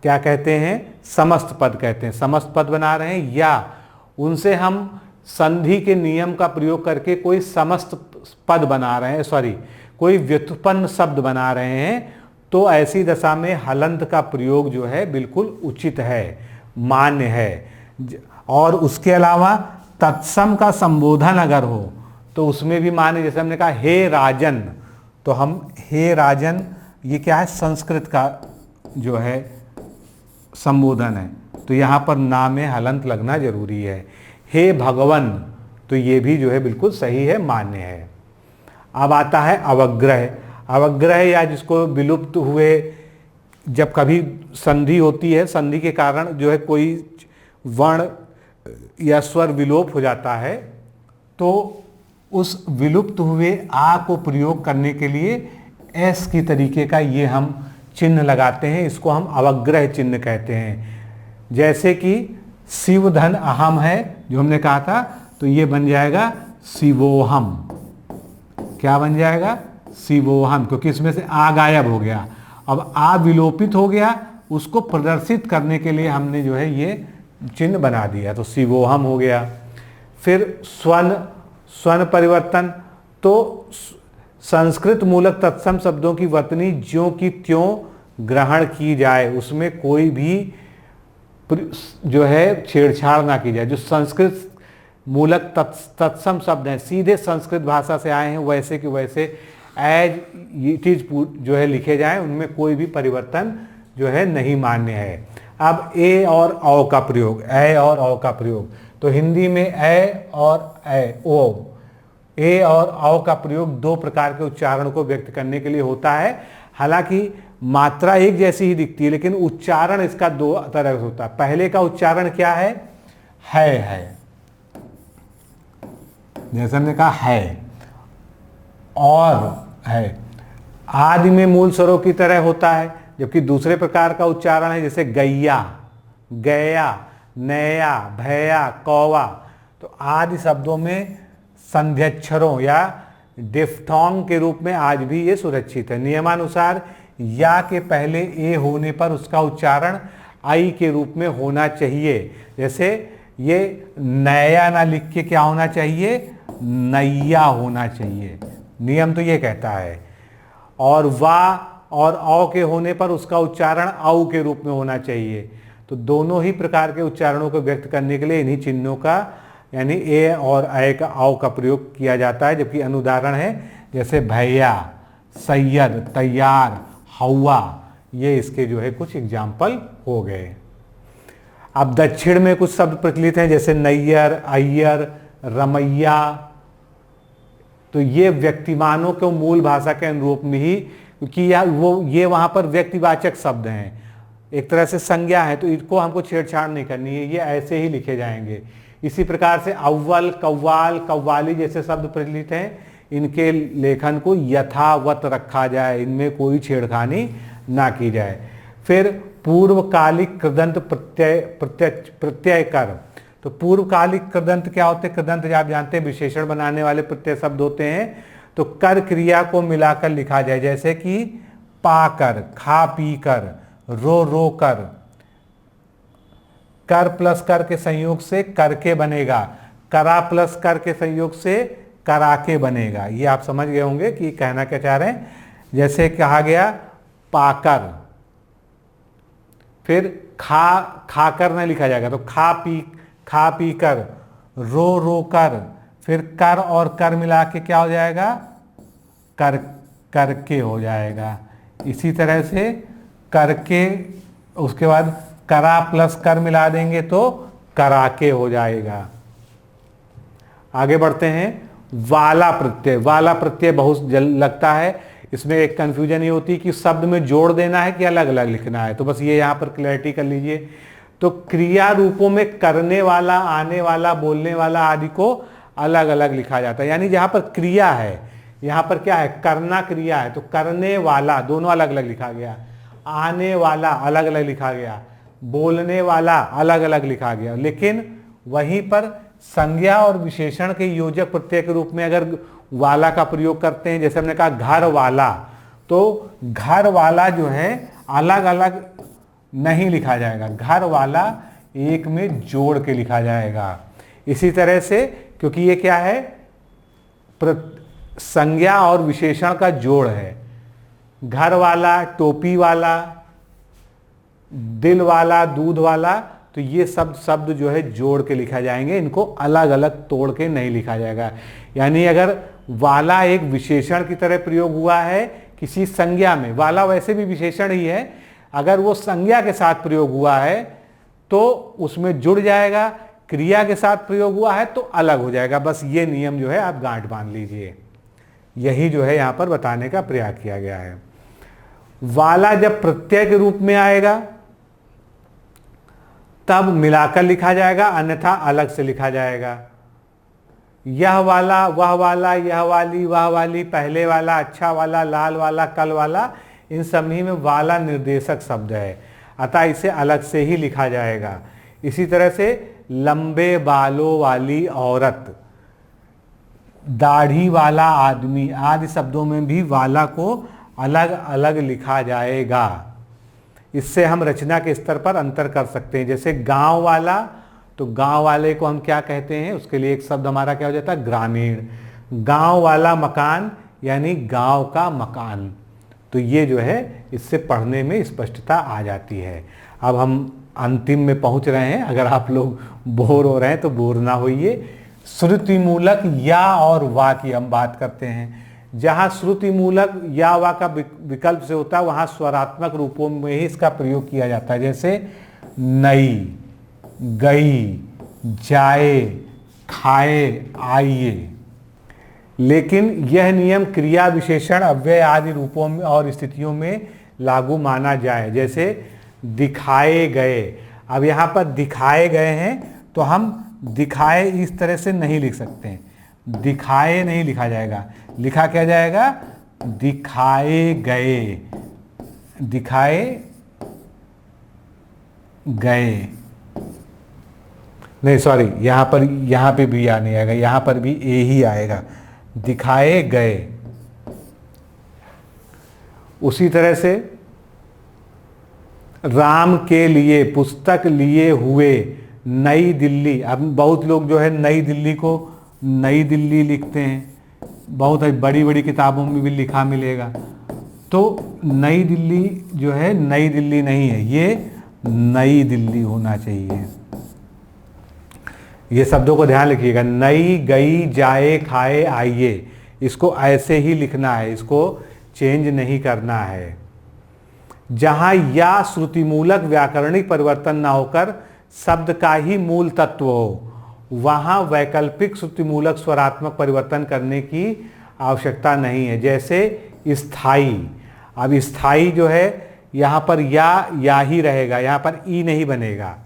क्या कहते हैं, समस्त पद कहते हैं, समस्त पद बना रहे हैं, या उनसे हम संधि के नियम का प्रयोग करके कोई समस्त पद बना रहे हैं, कोई व्युत्पन्न शब्द बना रहे हैं, तो ऐसी दशा में हलंत का प्रयोग जो है बिल्कुल उचित है, मान्य है। और उसके अलावा तत्सम का संबोधन अगर हो तो उसमें भी माने, जैसे हमने कहा हे राजन, तो हम हे राजन, ये क्या है, संस्कृत का जो है संबोधन है, तो यहाँ पर ना में हलंत लगना जरूरी है। हे भगवन, तो ये भी जो है बिल्कुल सही है, मान्य है। अब आता है अवग्रह। अवग्रह या जिसको विलुप्त हुए, जब कभी संधि होती है, संधि के कारण जो है कोई वर्ण या स्वर विलोप हो जाता है, तो उस विलुप्त हुए आ को प्रयोग करने के लिए एस की तरीके का ये हम चिन्ह लगाते हैं, इसको हम अवग्रह चिन्ह कहते हैं। जैसे कि शिव धन अहम है जो हमने कहा था, तो ये बन जाएगा शिवोहम। क्या बन जाएगा, शिवोहम, क्योंकि इसमें से आ गायब हो गया। अब आ विलोपित हो गया, उसको प्रदर्शित करने के लिए हमने जो है ये चिन्ह बना दिया, तो शिवोहम हो गया। फिर स्वन परिवर्तन, तो संस्कृत मूलक तत्सम शब्दों की वर्तनी ज्यों की त्यों ग्रहण की जाए, उसमें कोई भी जो है छेड़छाड़ ना की जाए। जो संस्कृत मूलक तत्सम शब्द हैं, सीधे संस्कृत भाषा से आए हैं, वैसे कि वैसे एज इट इज जो है लिखे जाएं, उनमें कोई भी परिवर्तन जो है नहीं मान्य है। अब ए और औ का प्रयोग, ए और औ का प्रयोग, तो हिंदी में ए और ए ओ, ए और औ का प्रयोग दो प्रकार के उच्चारण को व्यक्त करने के लिए होता है। हालांकि मात्रा एक जैसी ही दिखती है, लेकिन उच्चारण इसका दो तरह से होता है। पहले का उच्चारण क्या है, जैसे हमने कहा है, और है आदि में मूल स्वरों की तरह होता है। जबकि दूसरे प्रकार का उच्चारण है, जैसे गैया, गया, नया, भैया, कौवा, तो आदि शब्दों में संध्यक्षरों या डिफ्थोंग के रूप में आज भी ये सुरक्षित है। नियमानुसार या के पहले ए होने पर उसका उच्चारण आई के रूप में होना चाहिए। जैसे ये नया ना लिख के क्या होना चाहिए, नैया होना चाहिए, नियम तो ये कहता है। और वा और औ के होने पर उसका उच्चारण औ के रूप में होना चाहिए। तो दोनों ही प्रकार के उच्चारणों को व्यक्त करने के लिए इन्हीं चिन्हों का, यानी ए और ऐ का, औ का प्रयोग किया जाता है। जबकि अनुदाहरण है जैसे भैया, सैयद, तैयार, हवा, ये इसके जो है कुछ एग्जाम्पल हो गए। अब दक्षिण में कुछ शब्द प्रचलित हैं, जैसे नैयर, अय्यर, रमैया, तो ये व्यक्तिमानों को मूल भाषा के अनुरूप में ही, क्योंकि ये वहां पर व्यक्तिवाचक शब्द हैं, एक तरह से संज्ञा है, तो इनको हमको छेड़छाड़ नहीं करनी है, ये ऐसे ही लिखे जाएंगे। इसी प्रकार से अव्वल, कव्वाल, कव्वाली जैसे शब्द प्रचलित हैं, इनके लेखन को यथावत रखा जाए, इनमें कोई छेड़खानी ना की जाए। फिर पूर्वकालिक कृदंत प्रत्यय कर, तो पूर्वकालिक कृदंत क्या होते हैं, कृदंत आप जानते हैं विशेषण बनाने वाले प्रत्यय शब्द होते हैं। तो कर क्रिया को मिलाकर लिखा जाए, जैसे कि पाकर, खा पी कर, रो रो कर, कर प्लस कर के संयोग से करके बनेगा, करा प्लस कर के संयोग से कराके बनेगा। ये आप समझ गए होंगे कि कहना क्या चाह रहे हैं। जैसे कहा गया पाकर, फिर खाकर न लिखा जाएगा, तो खा पी कर, रो रो कर, फिर कर और कर मिला के क्या हो जाएगा, करके हो जाएगा। इसी तरह से करके, उसके बाद करा प्लस कर मिला देंगे तो कराके हो जाएगा। आगे बढ़ते हैं। वाला प्रत्यय, वाला प्रत्यय बहुत लगता है, इसमें एक कंफ्यूजन ये होती है कि शब्द में जोड़ देना है कि अलग अलग लिखना है, तो बस ये यहाँ पर क्लैरिटी कर लीजिए। तो क्रिया रूपों में करने वाला, आने वाला, बोलने वाला आदि को अलग अलग लिखा जाता है। यानी जहाँ पर क्रिया है, यहाँ पर क्या है, करना क्रिया है, तो करने वाला दोनों अलग अलग लिखा गया, आने वाला अलग अलग लिखा गया, बोलने वाला अलग अलग लिखा गया। लेकिन वहीं पर संज्ञा और विशेषण के योजक प्रत्यय के रूप में अगर वाला का प्रयोग करते हैं, जैसे हमने कहा घर वाला, तो घर वाला जो है अलग अलग नहीं लिखा जाएगा, घर वाला एक में जोड़ के लिखा जाएगा। इसी तरह से, क्योंकि ये क्या है, संज्ञा और विशेषण का जोड़ है। घर वाला, टोपी वाला, दिल वाला, दूध वाला, तो ये शब्द जो है जोड़ के लिखा जाएंगे, इनको अलग अलग तोड़ के नहीं लिखा जाएगा। यानी अगर वाला एक विशेषण की तरह प्रयोग हुआ है किसी संज्ञा में, वाला वैसे भी विशेषण ही है, अगर वो संज्ञा के साथ प्रयोग हुआ है तो उसमें जुड़ जाएगा, क्रिया के साथ प्रयोग हुआ है तो अलग हो जाएगा। बस ये नियम जो है आप गांठ बांध लीजिए, यही जो है यहां पर बताने का प्रयास किया गया है। वाला जब प्रत्यय के रूप में आएगा तब मिलाकर लिखा जाएगा, अन्यथा अलग से लिखा जाएगा। यह वाला, वह वाला, यह वाली, वह वाली, पहले वाला, अच्छा वाला, लाल वाला, कल वाला, इन सभी में वाला निर्देशक शब्द है, अतः इसे अलग से ही लिखा जाएगा। इसी तरह से लंबे बालों वाली औरत, दाढ़ी वाला आदमी आदि शब्दों में भी वाला को अलग अलग लिखा जाएगा। इससे हम रचना के स्तर पर अंतर कर सकते हैं। जैसे गांव वाला, तो गांव वाले को हम क्या कहते हैं, उसके लिए एक शब्द हमारा क्या हो जाता है, ग्रामीण। गांव वाला मकान यानी गांव का मकान। तो ये जो है इससे पढ़ने में स्पष्टता आ जाती है। अब हम अंतिम में पहुंच रहे हैं, अगर आप लोग बोर हो रहे हैं तो बोर ना होइए। श्रुति मूलक या और वा की हम बात करते हैं। जहाँ श्रुति मूलक या वा का विकल्प से होता है वहाँ स्वरात्मक रूपों में ही इसका प्रयोग किया जाता है। जैसे नई, गई, जाए, खाए, आइए। लेकिन यह नियम क्रिया विशेषण अव्यय आदि रूपों में और स्थितियों में लागू माना जाए। जैसे दिखाए गए, अब यहाँ पर दिखाए गए हैं तो हम दिखाए इस तरह से नहीं लिख सकते हैं, दिखाए नहीं लिखा जाएगा, लिखा क्या जाएगा, दिखाए गए, दिखाए गए, नहीं सॉरी, यहाँ पे भी आ नहीं आएगा, यहाँ पर भी ए ही आएगा, दिखाए गए। उसी तरह से राम के लिए पुस्तक लिए हुए, नई दिल्ली। अब बहुत लोग जो है नई दिल्ली को नई दिल्ली लिखते हैं, बहुत बड़ी बड़ी किताबों में भी लिखा मिलेगा। तो नई दिल्ली जो है नई दिल्ली नहीं है, ये नई दिल्ली होना चाहिए। ये शब्दों को ध्यान रखिएगा, नई, गई, जाए, खाए, आइए, इसको ऐसे ही लिखना है, इसको चेंज नहीं करना है। जहां या श्रुतिमूलक व्याकरणिक परिवर्तन ना होकर शब्द का ही मूल तत्व हो, वहां वैकल्पिक श्रुतिमूलक स्वरात्मक परिवर्तन करने की आवश्यकता नहीं है। जैसे स्थाई, अब स्थाई जो है यहाँ पर या ही रहेगा, यहाँ पर ई नहीं बनेगा।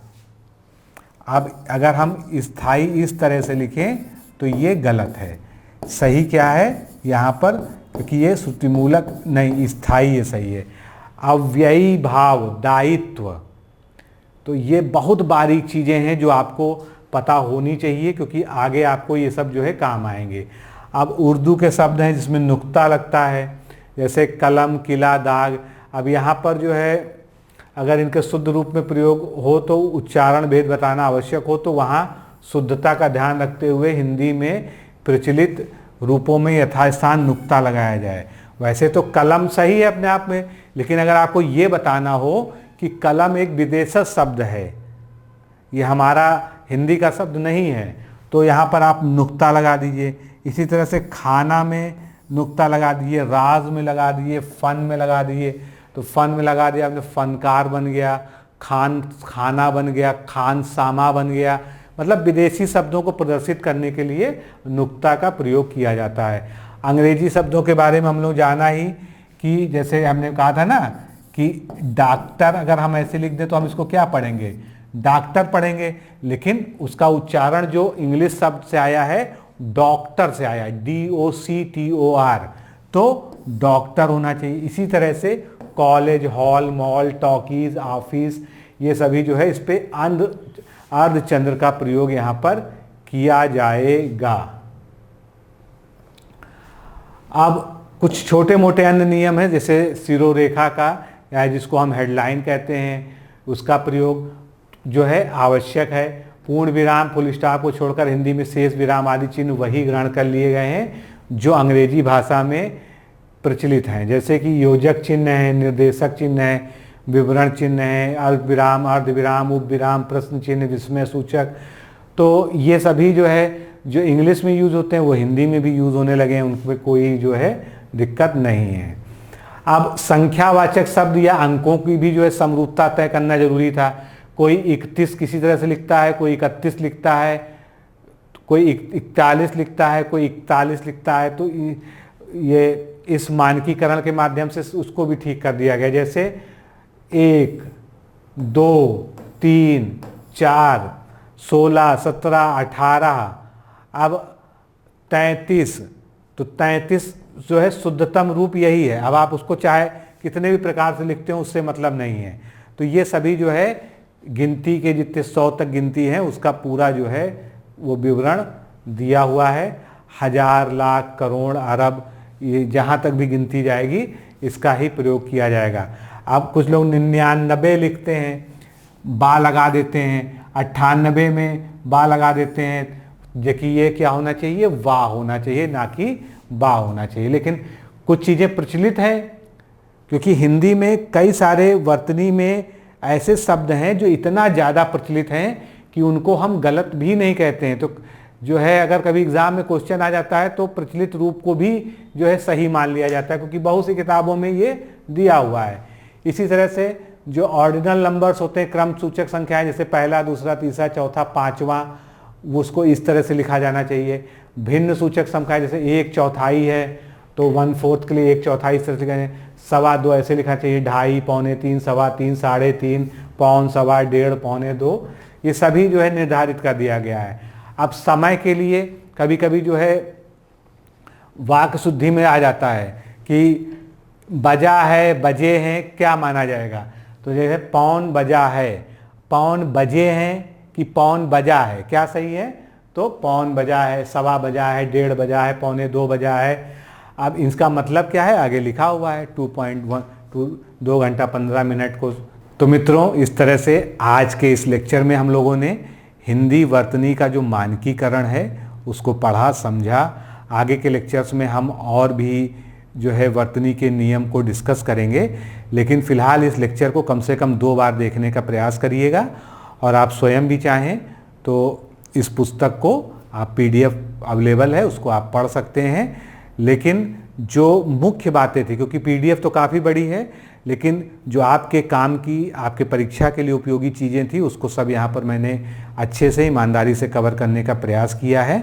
अब अगर हम स्थाई इस तरह से लिखें तो ये गलत है। सही क्या है यहाँ पर, क्योंकि ये श्रुतिमूलक नहीं, स्थाई ये सही है। अव्ययी भाव, दायित्व, तो ये बहुत बारीक चीज़ें हैं जो आपको पता होनी चाहिए, क्योंकि आगे आपको ये सब जो है काम आएंगे। अब उर्दू के शब्द हैं जिसमें नुक्ता लगता है, जैसे कलम, किला, दाग। अब यहाँ पर जो है अगर इनके शुद्ध रूप में प्रयोग हो तो उच्चारण भेद बताना आवश्यक हो, तो वहाँ शुद्धता का ध्यान रखते हुए हिंदी में प्रचलित रूपों में यथास्थान नुक्ता लगाया जाए। वैसे तो कलम सही है अपने आप में, लेकिन अगर आपको ये बताना हो कि कलम एक विदेशी शब्द है, ये हमारा हिंदी का शब्द नहीं है, तो यहाँ पर आप नुक्ता लगा दीजिए। इसी तरह से खाना में नुक्ता लगा दीजिए, राज में लगा दीजिए, फन में लगा दीजिए, तो फन में लगा दिया आपने, फनकार बन गया, खाना बन गया, खानसामा बन गया। मतलब विदेशी शब्दों को प्रदर्शित करने के लिए नुक्ता का प्रयोग किया जाता है। अंग्रेजी शब्दों के बारे में हम लोग जाना ही कि जैसे हमने कहा था ना कि डॉक्टर, अगर हम ऐसे लिख दें तो हम इसको क्या पढ़ेंगे, डॉक्टर पढ़ेंगे, लेकिन उसका उच्चारण जो इंग्लिश शब्द से आया है डॉक्टर से आया है, DOCTOR, तो डॉक्टर होना चाहिए। इसी तरह से college, hall, mall, talkies, office, ये सभी जो है इस पे अर्धचंद्र का प्रयोग यहाँ पर किया जाएगा। अब कुछ छोटे मोटे अन्य नियम हैं, जैसे शिरोरेखा का या जिसको हम हेडलाइन कहते हैं, उसका प्रयोग जो है आवश्यक है। पूर्ण विराम, फुल स्टॉप को छोड़कर हिंदी में शेष विराम आदि चिन्ह वही ग्रहण कर लिए गए हैं जो अंग्रेजी भाषा में प्रचलित हैं, जैसे कि योजक चिन्ह है, निर्देशक चिन्ह है, विवरण चिन्ह है, अल्प विराम, अर्ध विराम, उप विराम, प्रश्न चिन्ह, विस्मय सूचक। तो ये सभी जो है जो इंग्लिश में यूज़ होते हैं वो हिंदी में भी यूज़ होने लगे हैं, उनमें कोई जो है दिक्कत नहीं है। अब संख्यावाचक शब्द या अंकों की भी जो है समरूपता तय करना जरूरी था। कोई 31 किसी तरह से लिखता है, कोई 31 लिखता है, कोई 41 लिखता है, कोई 41 लिखता है। तो ये इस मानकीकरण के माध्यम से उसको भी ठीक कर दिया गया। जैसे 1, 2, 3, 4, 16, 17, 18, अब 33, तो 33 जो है शुद्धतम रूप यही है। अब आप उसको चाहे कितने भी प्रकार से लिखते हो उससे मतलब नहीं है। तो ये सभी जो है गिनती के जितने 100 तक गिनती है उसका पूरा जो है वो विवरण दिया हुआ है। हजार, लाख, करोड़, अरब, ये जहाँ तक भी गिनती जाएगी इसका ही प्रयोग किया जाएगा। अब कुछ लोग 99 लिखते हैं, बा लगा देते हैं, 98 में बा लगा देते हैं, जबकि ये क्या होना चाहिए, वाह होना चाहिए, ना कि बा होना चाहिए। लेकिन कुछ चीज़ें प्रचलित हैं, क्योंकि हिंदी में कई सारे वर्तनी में ऐसे शब्द हैं जो इतना ज़्यादा प्रचलित हैं कि उनको हम गलत भी नहीं कहते हैं। तो जो है अगर कभी एग्ज़ाम में क्वेश्चन आ जाता है तो प्रचलित रूप को भी जो है सही मान लिया जाता है, क्योंकि बहुत सी किताबों में ये दिया हुआ है। इसी तरह से जो ऑर्डिनल नंबर्स होते हैं, क्रम सूचक संख्याएं, जैसे पहला, दूसरा, तीसरा, चौथा, पाँचवा, उसको इस तरह से लिखा जाना चाहिए। भिन्न सूचक संख्याएं जैसे 1/4 है तो 1/4 के लिए 1/4 इस तरह से लिखा जाए। 2.25 ऐसे लिखना चाहिए, 2.5, 2.25, 3.25, 3.5, पौन, 1.25, 1.5, 2.25, ये सभी जो है निर्धारित कर दिया गया है। अब समय के लिए कभी कभी जो है वाक्य शुद्धि में आ जाता है कि बजा है, बजे हैं, क्या माना जाएगा। तो जैसे पौन बजा है, पौन बजे हैं कि पौन बजा है, क्या सही है, तो पौन बजा है, 1.25 बजा है, 1.5 बजा है, 1.25 बजा है। अब इसका मतलब क्या है, आगे लिखा हुआ है 2 घंटा 15 मिनट को। तो मित्रों, इस तरह से आज के इस लेक्चर में हम लोगों ने हिंदी वर्तनी का जो मानकीकरण है उसको पढ़ा, समझा। आगे के लेक्चर्स में हम और भी जो है वर्तनी के नियम को डिस्कस करेंगे, लेकिन फ़िलहाल इस लेक्चर को कम से कम 2 बार देखने का प्रयास करिएगा। और आप स्वयं भी चाहें तो इस पुस्तक को आप PDF अवेलेबल है, उसको आप पढ़ सकते हैं। लेकिन जो मुख्य बातें थी, क्योंकि PDF तो काफ़ी बड़ी है, लेकिन जो आपके काम की, आपके परीक्षा के लिए उपयोगी चीज़ें थी उसको सब यहाँ पर मैंने अच्छे से ईमानदारी से कवर करने का प्रयास किया है।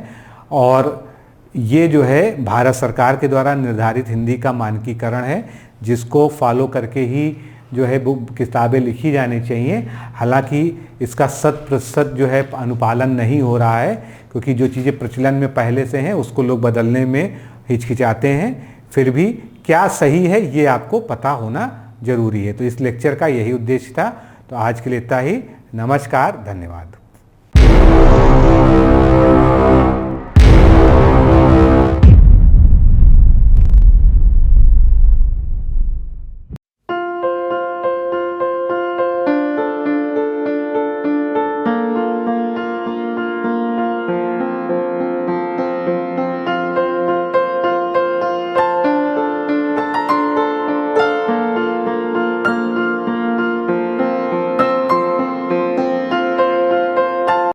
और ये जो है भारत सरकार के द्वारा निर्धारित हिंदी का मानकीकरण है, जिसको फॉलो करके ही जो है किताबें लिखी जानी चाहिए। हालांकि इसका 100% जो है अनुपालन नहीं हो रहा है, क्योंकि जो चीज़ें प्रचलन में पहले से हैं उसको लोग बदलने में हिचकिचाते हैं। फिर भी क्या सही है ये आपको पता होना ज़रूरी है। तो इस लेक्चर का यही उद्देश्य था। तो आज के लिए इतना ही। नमस्कार, धन्यवाद।